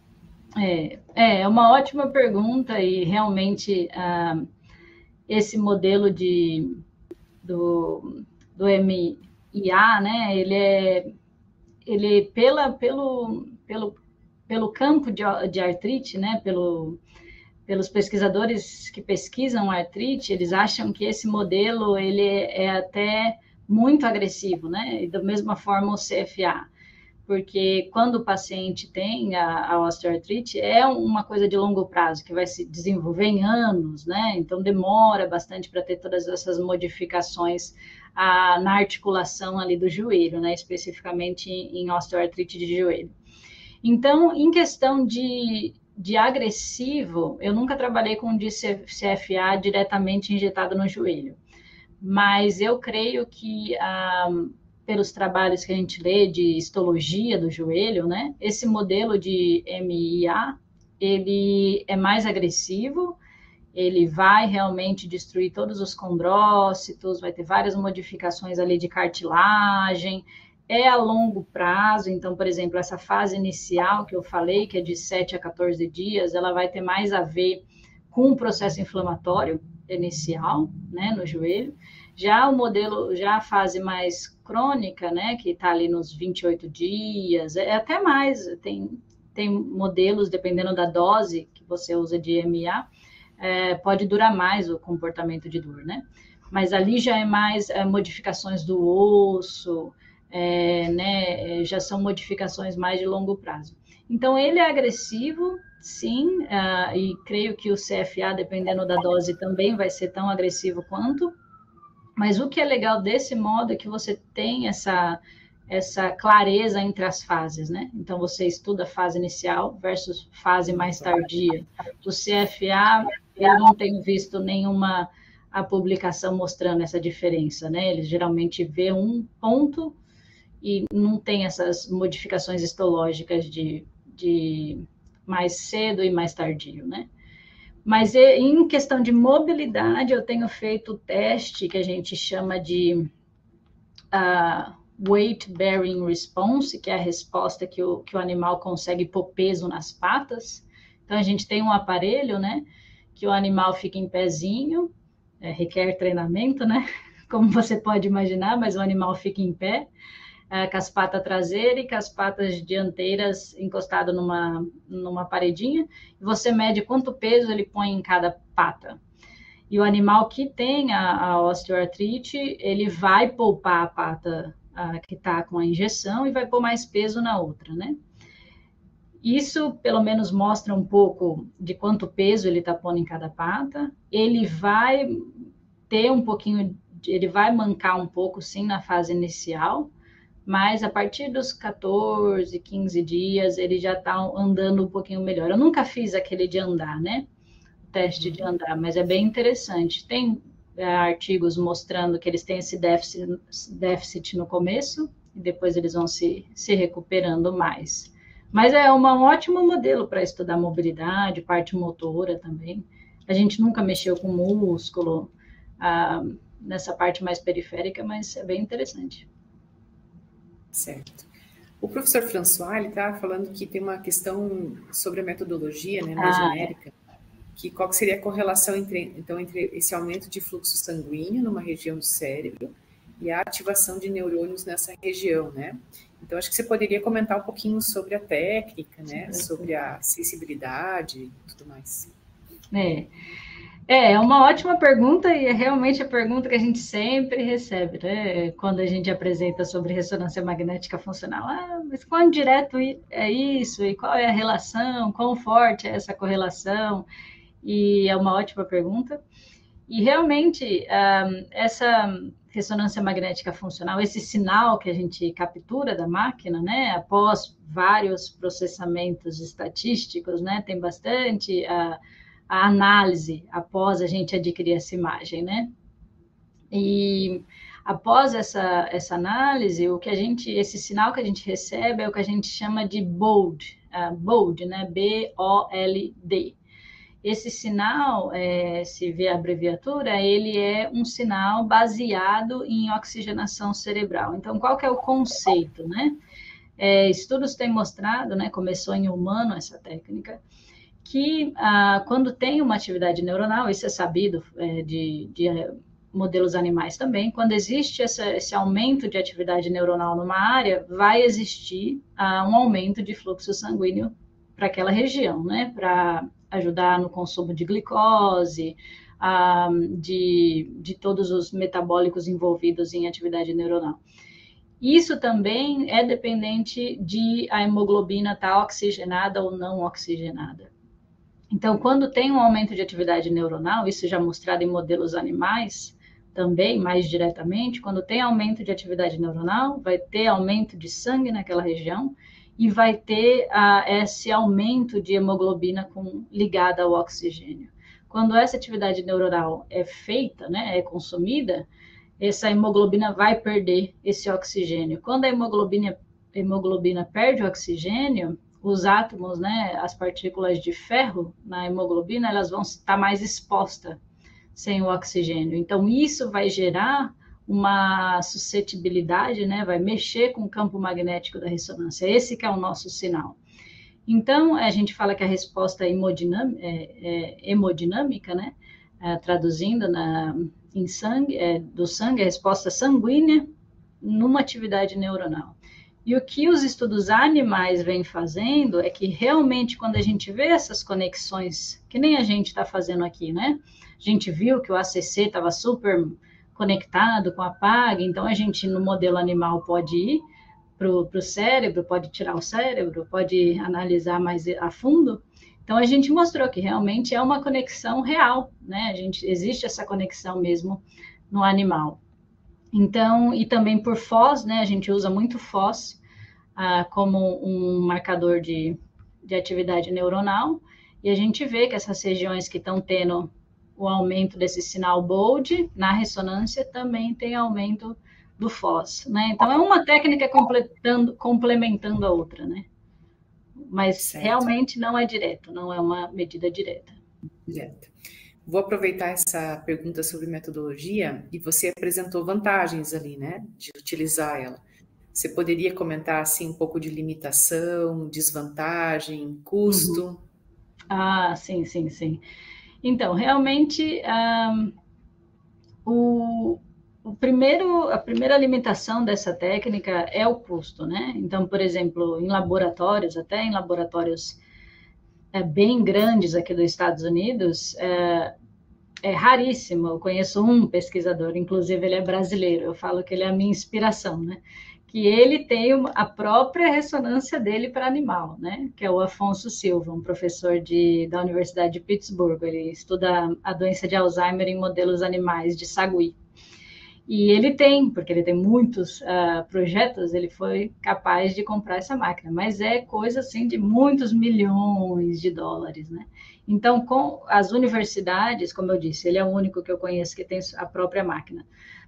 É uma ótima pergunta, e realmente esse modelo do MIA, né, ele pelo campo de artrite, né, pelos pesquisadores que pesquisam artrite, eles acham que esse modelo ele é até muito agressivo, né, e da mesma forma o CFA, porque quando o paciente tem a osteoartrite, é uma coisa de longo prazo, que vai se desenvolver em anos, né? Então, demora bastante para ter todas essas modificações na articulação ali do joelho, né? Especificamente em osteoartrite de joelho. Então, em questão de agressivo, eu nunca trabalhei com CFA diretamente injetado no joelho, mas eu creio que pelos trabalhos que a gente lê de histologia do joelho, né? Esse modelo de MIA, ele é mais agressivo, ele vai realmente destruir todos os condrócitos, vai ter várias modificações ali de cartilagem, é a longo prazo. Então, por exemplo, essa fase inicial que eu falei, que é de 7 a 14 dias, ela vai ter mais a ver com o processo inflamatório inicial, né, no joelho. Já o modelo, já a fase mais crônica, né, que está ali nos 28 dias, até mais, tem modelos, dependendo da dose que você usa de MA, pode durar mais o comportamento de dor, né? Mas ali já é mais modificações do osso, né, já são modificações mais de longo prazo. Então, ele é agressivo, sim, e creio que o CFA, dependendo da dose, também vai ser tão agressivo quanto. Mas o que é legal desse modo é que você tem essa clareza entre as fases, né? Então, você estuda a fase inicial versus fase mais tardia. O CFA, eu não tenho visto nenhuma a publicação mostrando essa diferença, né? Eles geralmente vê um ponto e não tem essas modificações histológicas de mais cedo e mais tardio, né? Mas em questão de mobilidade, eu tenho feito o teste que a gente chama de weight bearing response, que é a resposta que o animal consegue pôr peso nas patas. Então, a gente tem um aparelho, né, que o animal fica em pezinho, requer treinamento, né, como você pode imaginar, mas o animal fica em pé, com as patas traseiras e com as patas dianteiras encostado numa paredinha, e você mede quanto peso ele põe em cada pata. E o animal que tem a osteoartrite, ele vai poupar a pata que está com a injeção e vai pôr mais peso na outra, né? Isso, pelo menos, mostra um pouco de quanto peso ele está pondo em cada pata. Ele vai ter um pouquinho, ele vai mancar um pouco, sim, na fase inicial, mas a partir dos 14, 15 dias, ele já está andando um pouquinho melhor. Eu nunca fiz aquele de andar, né? Teste de andar, mas é bem interessante. Tem artigos mostrando que eles têm esse déficit no começo e depois eles vão se recuperando mais. Mas é um ótimo modelo para estudar mobilidade, parte motora também. A gente nunca mexeu com músculo nessa parte mais periférica, mas é bem interessante. Certo. O professor François, ele está falando que tem uma questão sobre a metodologia, né, mais genérica, que qual que seria a correlação entre esse aumento de fluxo sanguíneo numa região do cérebro e a ativação de neurônios nessa região, né? Então, acho que você poderia comentar um pouquinho sobre a técnica, né? Sobre a sensibilidade e tudo mais. É uma ótima pergunta e é realmente a pergunta que a gente sempre recebe, né? Quando a gente apresenta sobre ressonância magnética funcional. Mas quão direto é isso? E qual é a relação? Quão forte é essa correlação? E é uma ótima pergunta. E realmente, essa ressonância magnética funcional, esse sinal que a gente captura da máquina, né, após vários processamentos estatísticos, né, tem bastante a análise após a gente adquirir essa imagem, né? E após essa análise, esse sinal que a gente recebe é o que a gente chama de BOLD, né? B-O-L-D. Esse sinal, se vê a abreviatura, ele é um sinal baseado em oxigenação cerebral. Então, qual que é o conceito, né? Estudos têm mostrado, né, começou em humano essa técnica, que quando tem uma atividade neuronal, isso é sabido de modelos animais também, quando existe esse aumento de atividade neuronal numa área, vai existir um aumento de fluxo sanguíneo para aquela região, né? Para ajudar no consumo de glicose, de todos os metabólicos envolvidos em atividade neuronal. Isso também é dependente de a hemoglobina estar oxigenada ou não oxigenada. Então, quando tem um aumento de atividade neuronal, isso já mostrado em modelos animais, também mais diretamente, quando tem aumento de atividade neuronal, vai ter aumento de sangue naquela região e vai ter esse aumento de hemoglobina ligada ao oxigênio. Quando essa atividade neuronal é feita, né, é consumida, essa hemoglobina vai perder esse oxigênio. Quando a hemoglobina perde o oxigênio, os átomos, né, as partículas de ferro na hemoglobina, elas vão estar mais expostas sem o oxigênio. Então, isso vai gerar uma suscetibilidade, né, vai mexer com o campo magnético da ressonância. Esse que é o nosso sinal. Então, a gente fala que a resposta é hemodinâmica, né, traduzindo em sangue, do sangue, a resposta sanguínea numa atividade neuronal. E o que os estudos animais vêm fazendo é que realmente quando a gente vê essas conexões, que nem a gente está fazendo aqui, né? A gente viu que o ACC estava super conectado com a PAG, então a gente no modelo animal pode ir para o cérebro, pode tirar o cérebro, pode analisar mais a fundo. Então, a gente mostrou que realmente é uma conexão real, né? Existe essa conexão mesmo no animal. Então, e também por Foz, né? A gente usa muito Foz como um marcador de atividade neuronal, e a gente vê que essas regiões que estão tendo o aumento desse sinal BOLD, na ressonância também tem aumento do Foz, né? Então, é uma técnica complementando a outra, né? Mas certo. Realmente não é direto, não é uma medida direta. Direto. Vou aproveitar essa pergunta sobre metodologia, e você apresentou vantagens ali, né, de utilizar ela. Você poderia comentar, assim, um pouco de limitação, desvantagem, custo? Sim, sim, sim. Então, realmente, a primeira limitação dessa técnica é o custo, né? Então, por exemplo, em laboratórios, até em laboratórios bem grandes aqui dos Estados Unidos, é raríssimo. Eu conheço um pesquisador, inclusive ele é brasileiro, eu falo que ele é a minha inspiração, né? Que ele tem a própria ressonância dele para animal, né? Que é o Afonso Silva, um professor da Universidade de Pittsburgh. Ele estuda a doença de Alzheimer em modelos animais de sagui. E ele porque ele tem muitos projetos, ele foi capaz de comprar essa máquina, mas é coisa assim de muitos milhões de dólares, né? Então, com as universidades, como eu disse, ele é o único que eu conheço que tem a própria máquina,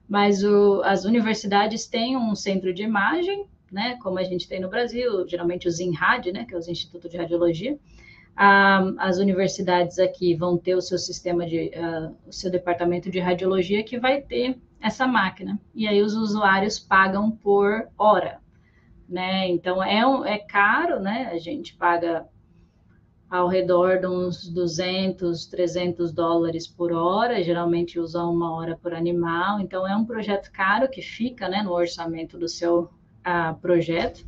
mas as universidades têm um centro de imagem, né? Como a gente tem no Brasil, geralmente o ZINRAD, né? Que é o Instituto de Radiologia. As universidades aqui vão ter o seu sistema o seu departamento de radiologia que vai ter essa máquina, e aí os usuários pagam por hora, né? Então é caro, né? A gente paga ao redor de uns 200, 300 dólares por hora, geralmente usa 1 hora por animal, então é um projeto caro que fica, né, no orçamento do seu projeto.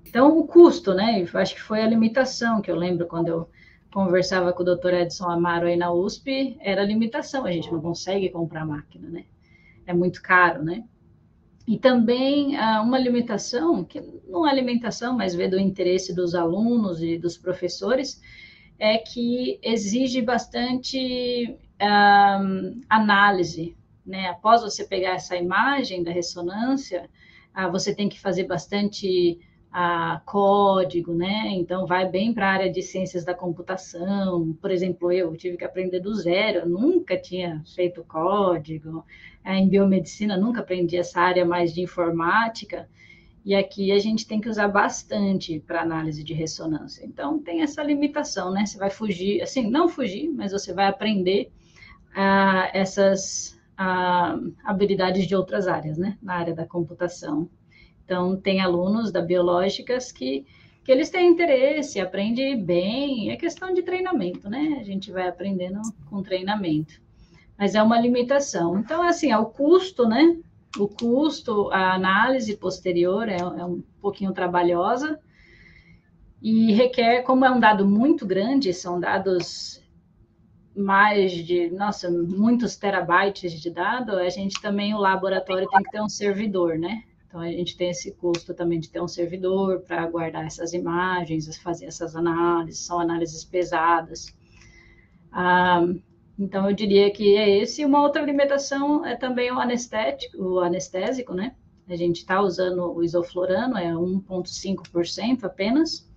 Então, o custo, né? Eu acho que foi a limitação, que eu lembro quando eu conversava com o Dr. Edson Amaro aí na USP, era a limitação, a gente não consegue comprar máquina, né? É muito caro, né? E também uma limitação, que não é limitação, mas vê do interesse dos alunos e dos professores, é que exige bastante análise, né? Após você pegar essa imagem da ressonância, você tem que fazer bastante código, né? Então, vai bem para a área de ciências da computação. Por exemplo, eu tive que aprender do zero, eu nunca tinha feito código. Em biomedicina, nunca aprendi essa área mais de informática. E aqui a gente tem que usar bastante para análise de ressonância. Então, tem essa limitação, né? Você vai fugir, assim, não fugir, mas você vai aprender essas habilidades de outras áreas, né? Na área da computação. Então, tem alunos da biológicas que eles têm interesse, aprendem bem, é questão de treinamento, né? A gente vai aprendendo com treinamento. Mas é uma limitação. Então, assim, o custo, né? O custo, a análise posterior é um pouquinho trabalhosa e requer, como é um dado muito grande, são dados mais de, muitos terabytes de dado, a gente também, o laboratório tem que ter um servidor, né? Então, a gente tem esse custo também de ter um servidor para guardar essas imagens, fazer essas análises, são análises pesadas. Então, eu diria que é esse. Uma outra limitação é também o anestésico, né? A gente está usando o isoflurano, é 1,5% apenas,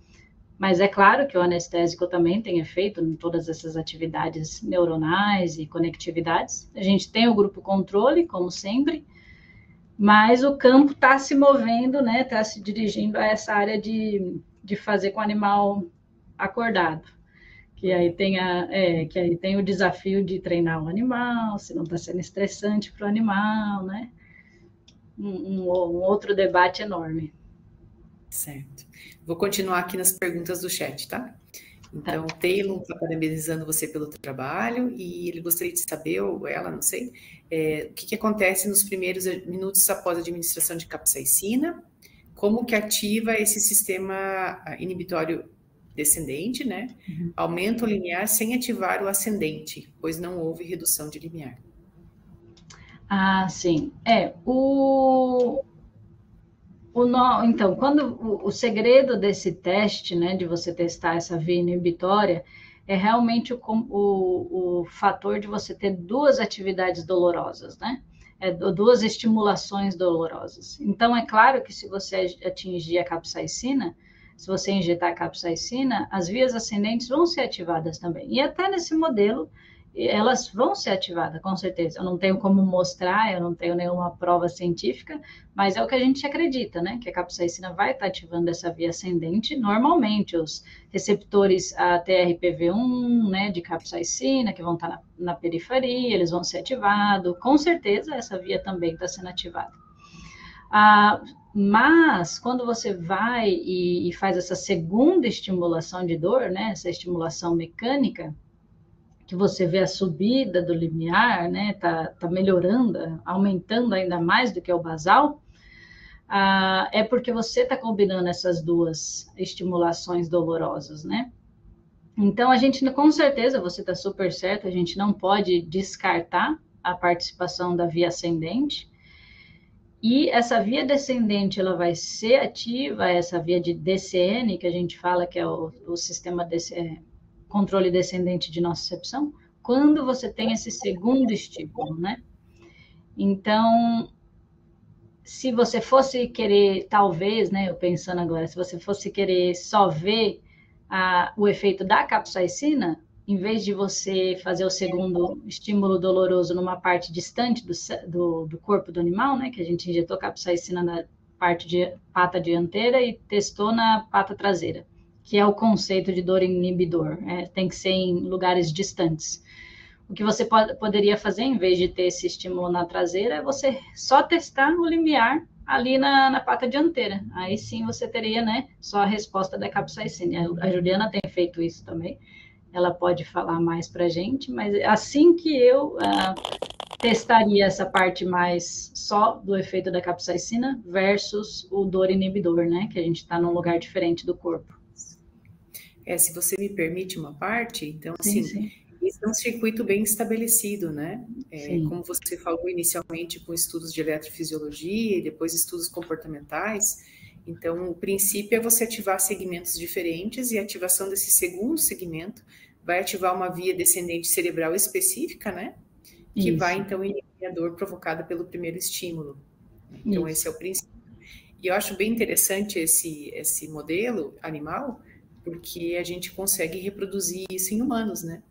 mas é claro que o anestésico também tem efeito em todas essas atividades neuronais e conectividades. A gente tem o grupo controle, como sempre, mas o campo está se movendo, né? Está se dirigindo a essa área de fazer com o animal acordado. Que aí tem o desafio de treinar o animal, se não está sendo estressante para o animal, né? Um outro debate enorme. Certo. Vou continuar aqui nas perguntas do chat, tá? Então, Taylor está parabenizando você pelo trabalho e ele gostaria de saber, ou ela, não sei, o que acontece nos primeiros minutos após a administração de capsaicina, como que ativa esse sistema inibitório descendente, né? Aumenta o limiar sem ativar o ascendente, pois não houve redução de limiar. Sim. Então, quando o segredo desse teste, né, de você testar essa via inibitória, é realmente o fator de você ter duas atividades dolorosas, né? Duas estimulações dolorosas. Então, é claro que se você atingir a capsaicina, se você injetar a capsaicina, as vias ascendentes vão ser ativadas também. E até nesse modelo, elas vão ser ativadas, com certeza. Eu não tenho como mostrar, eu não tenho nenhuma prova científica, mas é o que a gente acredita, né? Que a capsaicina vai estar ativando essa via ascendente normalmente. Os receptores TRPV1, né, de capsaicina, que vão estar na periferia, eles vão ser ativados. Com certeza, essa via também está sendo ativada. Mas, quando você vai e faz essa segunda estimulação de dor, né, essa estimulação mecânica, que você vê a subida do limiar, né, tá melhorando, aumentando ainda mais do que o basal, é porque você está combinando essas duas estimulações dolorosas, né? Então, a gente, com certeza, você está super certo, a gente não pode descartar a participação da via ascendente, e essa via descendente, ela vai ser ativa, essa via de DCN, que a gente fala que é o sistema controle descendente de nocicepção, quando você tem esse segundo estímulo, né? Então, se você fosse querer, talvez, né, eu pensando agora, se você fosse querer só ver o efeito da capsaicina, em vez de você fazer o segundo estímulo doloroso numa parte distante do corpo do animal, né, que a gente injetou capsaicina na parte de pata dianteira e testou na pata traseira, que é o conceito de dor inibidor, tem que ser em lugares distantes. O que você poderia fazer, em vez de ter esse estímulo na traseira, é você só testar o limiar ali na pata dianteira. Aí sim você teria, né, só a resposta da capsaicina. A Juliana tem feito isso também, ela pode falar mais para a gente, mas assim que eu testaria essa parte mais só do efeito da capsaicina versus o dor inibidor, né, que a gente está num lugar diferente do corpo. Se você me permite uma parte, então, sim, assim, sim. Isso é um circuito bem estabelecido, né? Como você falou inicialmente, com estudos de eletrofisiologia e depois estudos comportamentais. Então, o princípio é você ativar segmentos diferentes e a ativação desse segundo segmento vai ativar uma via descendente cerebral específica, né? Que vai, então, inibir a dor provocada pelo primeiro estímulo. Então, esse é o princípio. E eu acho bem interessante esse modelo animal, porque a gente consegue reproduzir isso em humanos, né?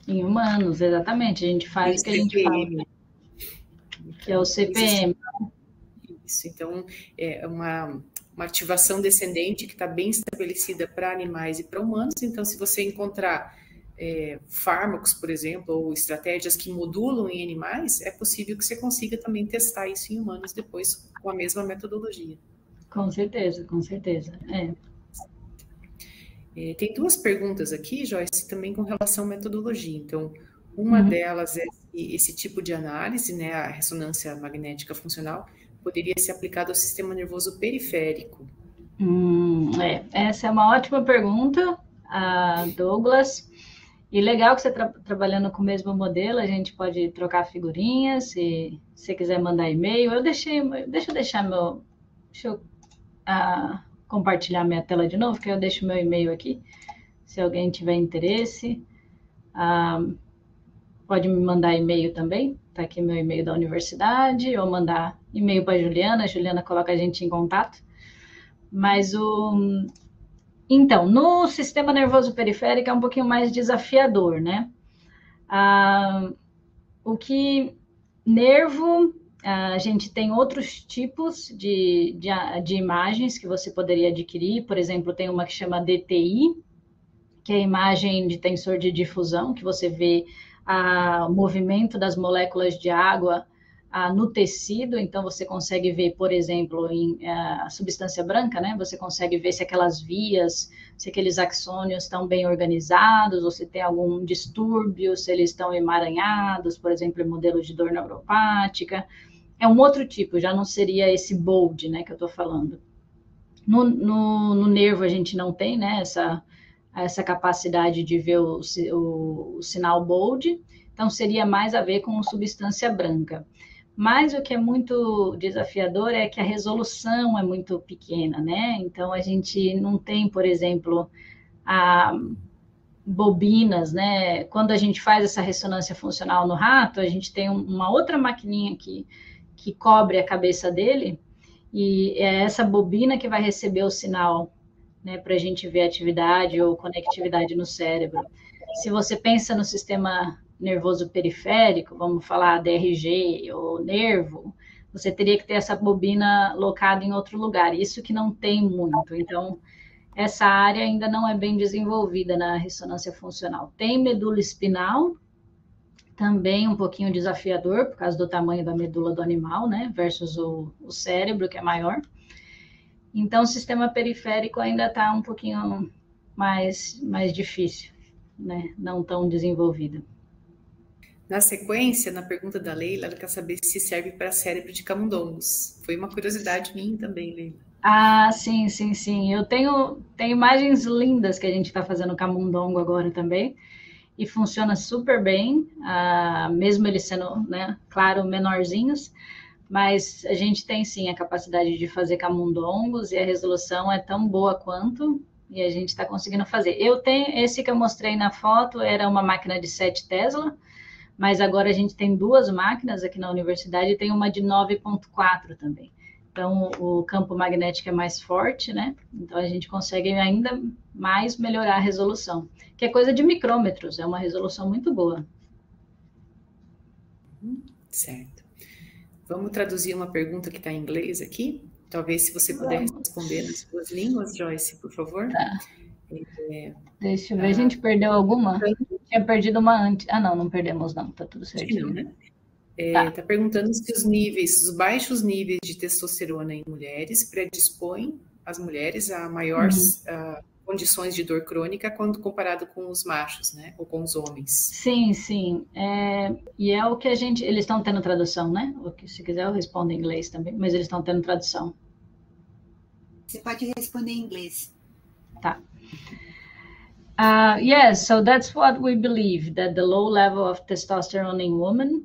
Em humanos, exatamente. A gente faz o que a gente fala, que é o CPM. Isso, então, é uma ativação descendente que está bem estabelecida para animais e para humanos. Então, se você encontrar fármacos, por exemplo, ou estratégias que modulam em animais, é possível que você consiga também testar isso em humanos depois com a mesma metodologia. Com certeza, com certeza. Tem duas perguntas aqui, Joyce, também com relação à metodologia. Então, uma delas é esse tipo de análise, né, a ressonância magnética funcional, poderia ser aplicado ao sistema nervoso periférico. Essa é uma ótima pergunta, Douglas. E legal que você está trabalhando com o mesmo modelo, a gente pode trocar figurinhas, se você quiser mandar e-mail. Deixa eu compartilhar minha tela de novo, que eu deixo meu e-mail aqui. Se alguém tiver interesse, pode me mandar e-mail também. Está aqui meu e-mail da universidade, ou mandar e-mail para a Juliana coloca a gente em contato. Mas então, no sistema nervoso periférico é um pouquinho mais desafiador, né? Nervo, a gente tem outros tipos de imagens que você poderia adquirir. Por exemplo, tem uma que chama DTI, que é a imagem de tensor de difusão, que você vê o movimento das moléculas de água no tecido. Então, você consegue ver, por exemplo, a substância branca, né? Você consegue ver se aquelas vias, se aqueles axônios estão bem organizados, ou se tem algum distúrbio, se eles estão emaranhados, por exemplo, em modelos de dor neuropática. É um outro tipo, já não seria esse bold, né, que eu estou falando. No nervo, a gente não tem, né, essa capacidade de ver o sinal bold, então seria mais a ver com substância branca. Mas o que é muito desafiador é que a resolução é muito pequena, né? Então, a gente não tem, por exemplo, bobinas, né? Quando a gente faz essa ressonância funcional no rato, a gente tem uma outra maquininha que cobre a cabeça dele, e é essa bobina que vai receber o sinal, né, para a gente ver atividade ou conectividade no cérebro. Se você pensa no sistema nervoso periférico, vamos falar DRG ou nervo, você teria que ter essa bobina locada em outro lugar, isso que não tem muito. Então, essa área ainda não é bem desenvolvida na ressonância funcional. Tem medula espinal, também um pouquinho desafiador, por causa do tamanho da medula do animal, né, versus o cérebro, que é maior. Então, o sistema periférico ainda está um pouquinho mais difícil, né, não tão desenvolvido. Na sequência, na pergunta da Leila, ela quer saber se serve para cérebro de camundongos. Foi uma curiosidade minha também, Leila. Ah, sim, sim, sim. Eu tenho imagens lindas que a gente está fazendo camundongo agora também, e funciona super bem, mesmo eles sendo, né, claro, menorzinhos, mas a gente tem sim a capacidade de fazer camundongos e a resolução é tão boa quanto, e a gente está conseguindo fazer. Eu tenho, esse que eu mostrei na foto era uma máquina de 7 Tesla, mas agora a gente tem 2 máquinas aqui na universidade e tem uma de 9,4 também. Então, o campo magnético é mais forte, né? Então, a gente consegue ainda mais melhorar a resolução, que é coisa de micrômetros, é uma resolução muito boa. Certo. Vamos traduzir uma pergunta que está em inglês aqui? Talvez, se você puder responder nas suas línguas, Joyce, por favor. Tá. Deixa eu ver, a gente perdeu alguma? Tinha perdido uma antes. Ah, não perdemos não, tá tudo certinho. Não, né? Tá perguntando se os baixos níveis de testosterona em mulheres predispõem as mulheres a maiores condições de dor crônica quando comparado com os machos, né? Ou com os homens. Sim, sim. E é o que eles estão tendo tradução, né? Se quiser eu respondo em inglês também, mas eles estão tendo tradução. Você pode responder em inglês. Tá. Yes, so that's what we believe, that the low level of testosterone in women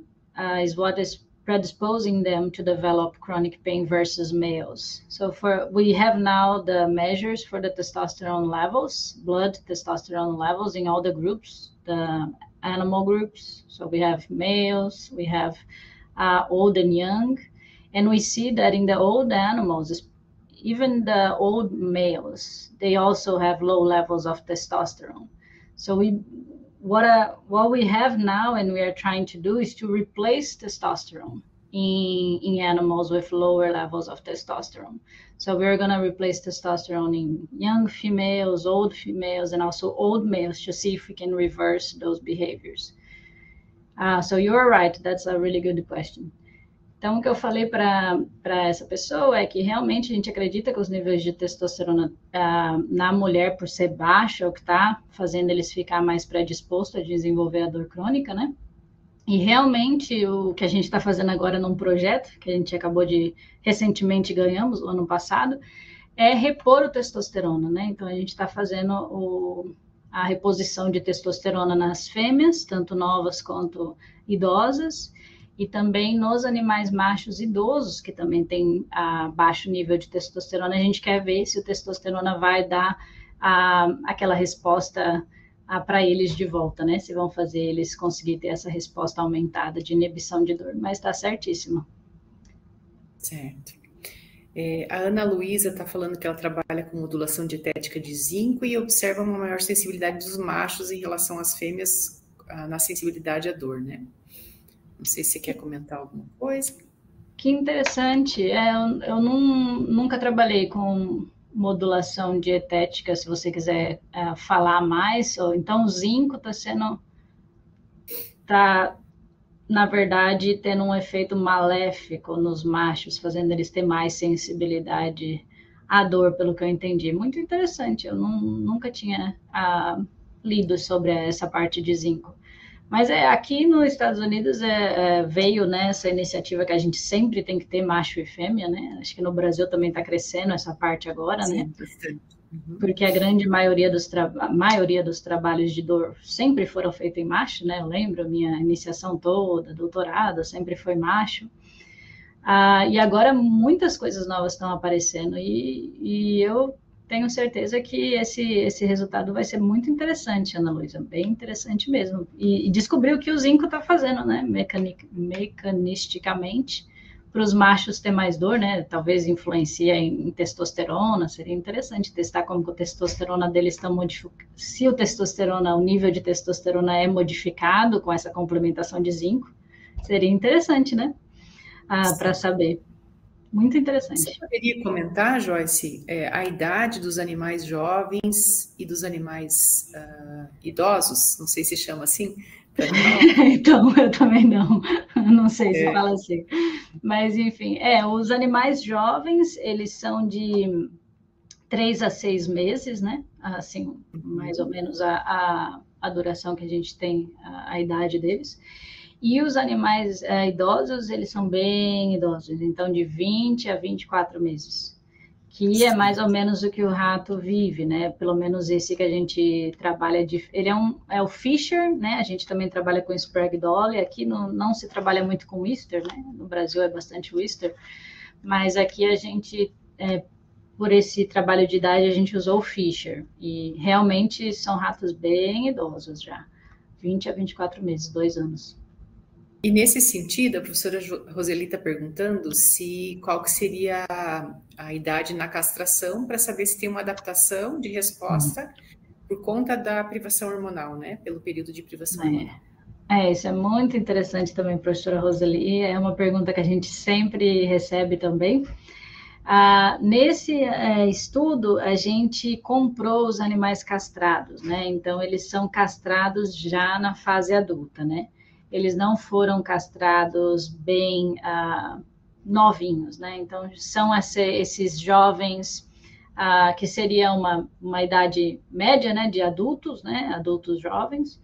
is what is predisposing them to develop chronic pain versus males. So we have now the measures for the testosterone levels, blood testosterone levels in all the groups, the animal groups. So we have males, we have old and young, and we see that in the old animals, even the old males, they also have low levels of testosterone. So what we have now and we are trying to do is to replace testosterone in animals with lower levels of testosterone. So we're going to replace testosterone in young females, old females, and also old males to see if we can reverse those behaviors. So you're right, that's a really good question. Então, o que eu falei para essa pessoa é que realmente a gente acredita que os níveis de testosterona na mulher, por ser baixo, é o que está fazendo eles ficar mais predispostos a desenvolver a dor crônica, né? E realmente o que a gente está fazendo agora num projeto, que a gente recentemente ganhamos, no ano passado, é repor o testosterona, né? Então, a gente está fazendo a reposição de testosterona nas fêmeas, tanto novas quanto idosas, e também nos animais machos idosos, que também têm baixo nível de testosterona, a gente quer ver se o testosterona vai dar aquela resposta para eles de volta, né? Se vão fazer eles conseguir ter essa resposta aumentada de inibição de dor, mas está certíssimo. Certo. A Ana Luísa está falando que ela trabalha com modulação dietética de zinco e observa uma maior sensibilidade dos machos em relação às fêmeas na sensibilidade à dor, né? Não sei se você quer comentar alguma coisa. Que interessante. Eu nunca trabalhei com modulação dietética, se você quiser falar mais. Então, o zinco está, na verdade, tendo um efeito maléfico nos machos, fazendo eles ter mais sensibilidade à dor, pelo que eu entendi. Muito interessante. Eu nunca tinha lido sobre essa parte de zinco. Mas aqui nos Estados Unidos veio, né, essa iniciativa que a gente sempre tem que ter macho e fêmea, né? Acho que no Brasil também está crescendo essa parte agora, sim, né? Bastante. porque a grande maioria dos trabalhos de dor sempre foram feitos em macho, né? Eu lembro, minha iniciação toda, doutorado, sempre foi macho. E agora muitas coisas novas estão aparecendo e eu tenho certeza que esse resultado vai ser muito interessante, Ana Luísa, bem interessante mesmo. E descobrir o que o zinco está fazendo, né? Mecanisticamente, para os machos ter mais dor, né? Talvez influencia em testosterona, seria interessante testar como a testosterona deles está modificada. Se o nível de testosterona é modificado com essa complementação de zinco, seria interessante, né? Para saber. Muito interessante. Você poderia comentar, Joyce, a idade dos animais jovens e dos animais idosos? Não sei se chama assim. Então, eu também não sei se fala assim. Mas, enfim, os animais jovens, eles são de 3 a 6 meses, né? Assim, mais ou menos a duração que a gente tem, a idade deles. E os animais idosos, eles são bem idosos, então de 20 a 24 meses, que é mais ou menos o que o rato vive, né? Pelo menos esse que a gente trabalha, ele é o Fisher, né? A gente também trabalha com Sprague Dolly, aqui não se trabalha muito com Worcester, né? No Brasil é bastante Worcester, mas aqui a gente, por esse trabalho de idade, a gente usou o Fisher, e realmente são ratos bem idosos já, 20 a 24 meses, 2 anos. E nesse sentido, a professora Roseli está perguntando qual que seria a idade na castração para saber se tem uma adaptação de resposta por conta da privação hormonal, né? Pelo período de privação hormonal. Isso é muito interessante também, professora Roseli. É uma pergunta que a gente sempre recebe também. Nesse estudo, a gente comprou os animais castrados, né? Então, eles são castrados já na fase adulta, né? Eles não foram castrados bem novinhos, né? Então, são esses jovens que seria uma idade média, né? De adultos, né? Adultos jovens.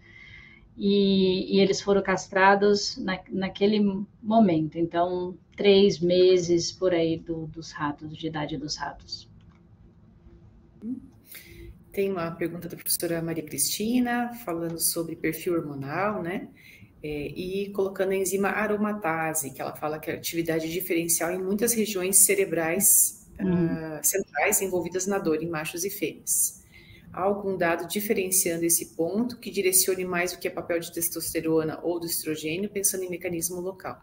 E eles foram castrados naquele momento. Então, 3 meses por aí dos ratos, de idade dos ratos. Tem uma pergunta da professora Maria Cristina, falando sobre perfil hormonal, né? E colocando a enzima aromatase, que ela fala que é atividade diferencial em muitas regiões cerebrais centrais envolvidas na dor em machos e fêmeas. Há algum dado diferenciando esse ponto que direcione mais o que é papel de testosterona ou do estrogênio, pensando em mecanismo local?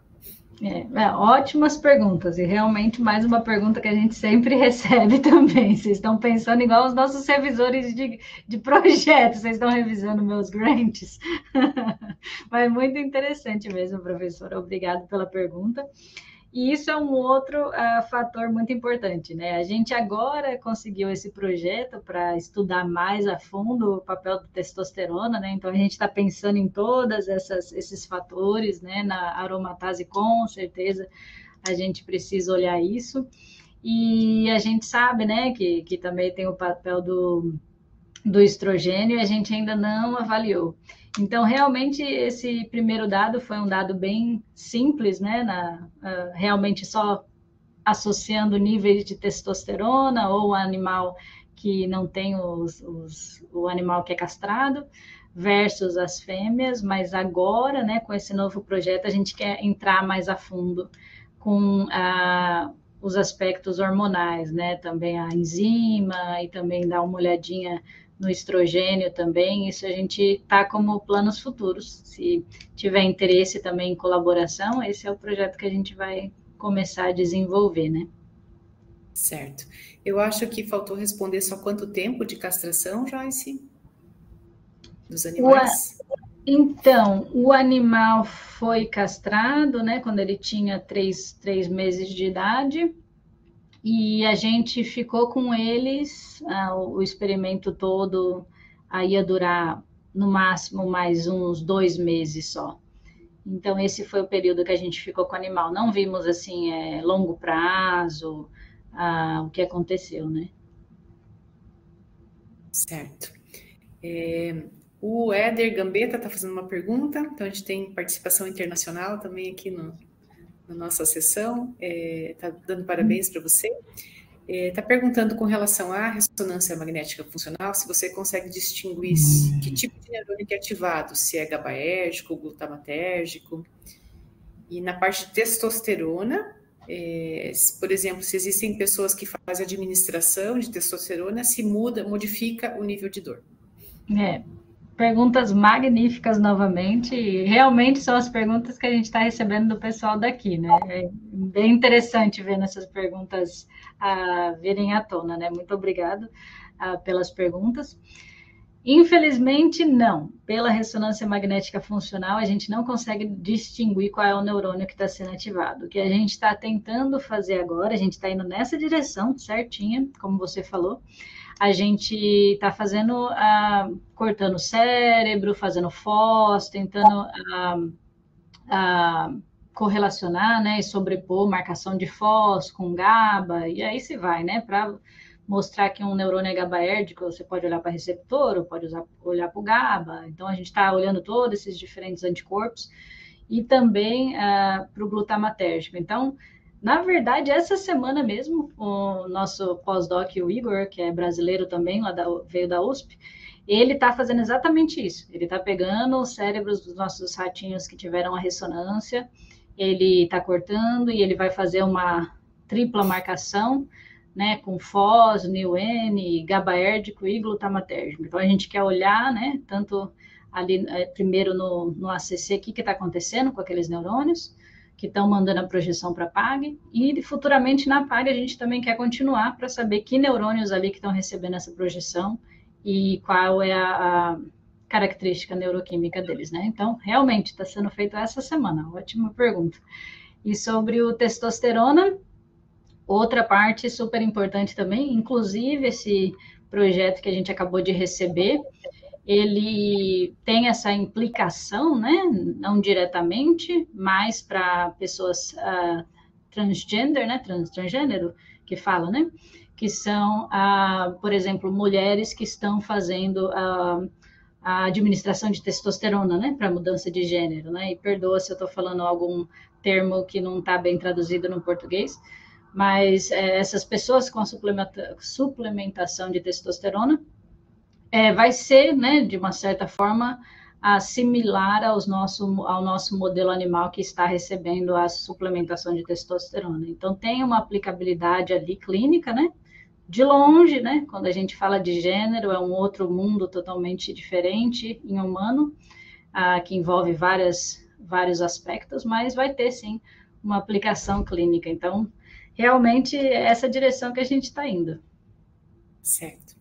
Ótimas perguntas, e realmente mais uma pergunta que a gente sempre recebe também. Vocês estão pensando igual os nossos revisores de projetos, vocês estão revisando meus grants. Mas muito interessante mesmo, professora, obrigada pela pergunta. E isso é um outro fator muito importante, né? A gente agora conseguiu esse projeto para estudar mais a fundo o papel da testosterona, né? Então, a gente está pensando em todos esses fatores, né? Na aromatase, com certeza, a gente precisa olhar isso. E a gente sabe, né, que também tem o papel do estrogênio, e a gente ainda não avaliou. Então, realmente, esse primeiro dado foi um dado bem simples, né? Realmente só associando níveis de testosterona ou o animal que não tem o animal que é castrado versus as fêmeas, mas agora, né, com esse novo projeto, a gente quer entrar mais a fundo com os aspectos hormonais, né? Também a enzima e também dar uma olhadinha no estrogênio também. Isso a gente está como planos futuros. Se tiver interesse também em colaboração, esse é o projeto que a gente vai começar a desenvolver, né? Certo. Eu acho que faltou responder só quanto tempo de castração, Joyce? Dos animais? Então, o animal foi castrado, né, quando ele tinha 3 meses de idade, e a gente ficou com eles, o experimento todo ia durar no máximo mais uns 2 meses só. Então, esse foi o período que a gente ficou com o animal. Não vimos, assim, longo prazo, o que aconteceu, né? Certo. O Éder Gambetta está fazendo uma pergunta, então a gente tem participação internacional também aqui na nossa sessão, está dando parabéns para você. Está perguntando com relação à ressonância magnética funcional, se você consegue distinguir que tipo de neurônio que é ativado, se é GABAérgico ou glutamatérgico. E na parte de testosterona, por exemplo, se existem pessoas que fazem administração de testosterona, se modifica o nível de dor. Perguntas magníficas novamente, e realmente são as perguntas que a gente está recebendo do pessoal daqui, né? É bem interessante ver essas perguntas virem à tona, né? Muito obrigado pelas perguntas. Infelizmente, não. Pela ressonância magnética funcional, a gente não consegue distinguir qual é o neurônio que está sendo ativado. O que a gente está tentando fazer agora, a gente está indo nessa direção certinha, como você falou. A gente está fazendo, cortando o cérebro, fazendo FOS, tentando correlacionar, né, e sobrepor marcação de FOS com GABA, e aí se vai, né, para mostrar que um neurônio é GABAérgico, você pode olhar para receptor, ou pode olhar para o GABA. Então, a gente está olhando todos esses diferentes anticorpos, e também para o glutamatérgico. Então, na verdade, essa semana mesmo, o nosso pós-doc, o Igor, que é brasileiro também, veio da USP, ele está fazendo exatamente isso. Ele está pegando os cérebros dos nossos ratinhos que tiveram a ressonância, ele está cortando e ele vai fazer uma tripla marcação, né, com FOS, NIU-N, GABAérgico e glutamatérgico. Então, a gente quer olhar, né, tanto ali, primeiro no ACC, o que está acontecendo com aqueles neurônios, que estão mandando a projeção para a PAG, e futuramente na PAG a gente também quer continuar para saber que neurônios ali que estão recebendo essa projeção e qual é a característica neuroquímica deles, né? Então, realmente, está sendo feito essa semana. Ótima pergunta. E sobre o testosterona, outra parte super importante também, inclusive esse projeto que a gente acabou de receber, ele tem essa implicação, né, não diretamente, mas para pessoas transgender, né, transgênero, que falam, né, que são, por exemplo, mulheres que estão fazendo a administração de testosterona, né, para mudança de gênero, né, e perdoa se eu estou falando algum termo que não está bem traduzido no português, mas essas pessoas com a suplementação de testosterona vai ser, né, de uma certa forma, similar ao nosso modelo animal que está recebendo a suplementação de testosterona. Então, tem uma aplicabilidade ali clínica, né, de longe, né, quando a gente fala de gênero, é um outro mundo totalmente diferente em humano, que envolve vários aspectos, mas vai ter, sim, uma aplicação clínica. Então, realmente, é essa direção que a gente está indo. Certo.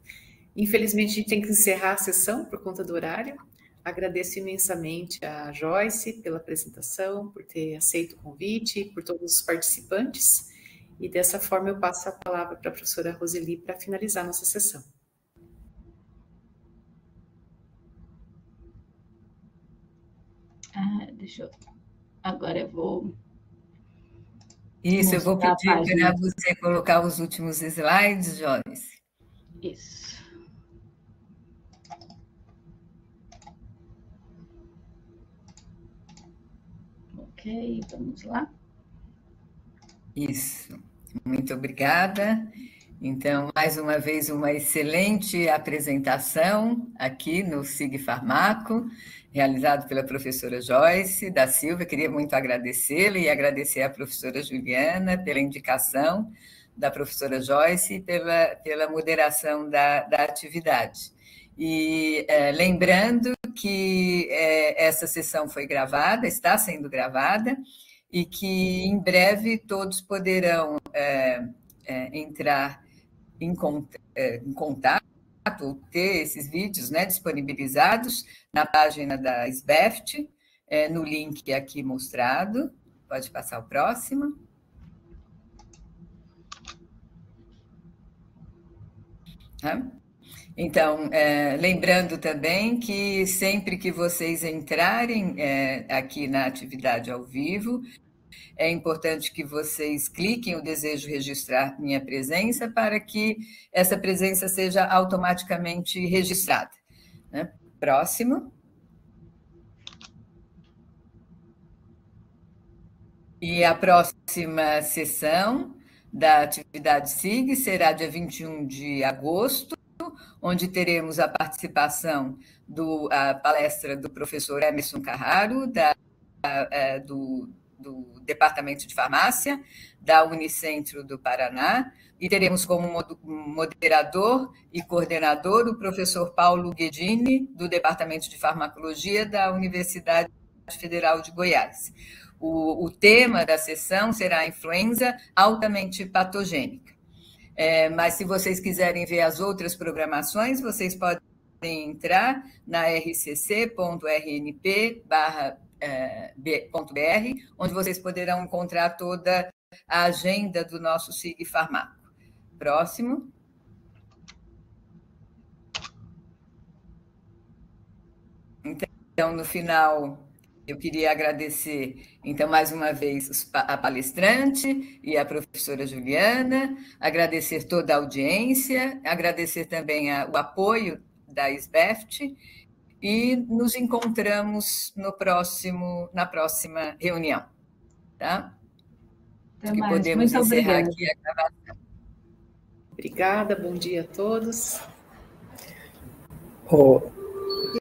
Infelizmente, a gente tem que encerrar a sessão por conta do horário. Agradeço imensamente a Joyce pela apresentação, por ter aceito o convite, por todos os participantes. E dessa forma eu passo a palavra para a professora Roseli para finalizar a nossa sessão. Agora eu vou... Isso, eu vou pedir para você colocar os últimos slides, Joyce. Isso. Ok, vamos lá. Isso, muito obrigada. Então, mais uma vez, uma excelente apresentação aqui no SIG Farmaco, realizado pela professora Joyce da Silva. Eu queria muito agradecê-la e agradecer à professora Juliana pela indicação da professora Joyce e pela moderação da atividade. E lembrando que essa sessão foi gravada, está sendo gravada, e que em breve todos poderão entrar em contato, ou ter esses vídeos, né, disponibilizados na página da SBEFT, no link aqui mostrado. Pode passar o próximo. Então, lembrando também que sempre que vocês entrarem aqui na atividade ao vivo, é importante que vocês cliquem o desejo registrar minha presença para que essa presença seja automaticamente registrada, né? Próximo. E a próxima sessão da atividade SIG será dia 21 de agosto, onde teremos a participação a palestra do professor Emerson Carraro, do Departamento de Farmácia, da Unicentro do Paraná, e teremos como moderador e coordenador o professor Paulo Guedini, do Departamento de Farmacologia da Universidade Federal de Goiás. O tema da sessão será a influenza altamente patogênica. Mas, se vocês quiserem ver as outras programações, vocês podem entrar na rcc.rnp.br, onde vocês poderão encontrar toda a agenda do nosso SIG Farmaco. Próximo. Então, no final, eu queria agradecer, então, mais uma vez, a palestrante e a professora Juliana, agradecer toda a audiência, agradecer também o apoio da SBEFT, e nos encontramos na próxima reunião. Tá? Até Acho que mais. podemos Muito encerrar obrigada. aqui a gravação. Obrigada, bom dia a todos.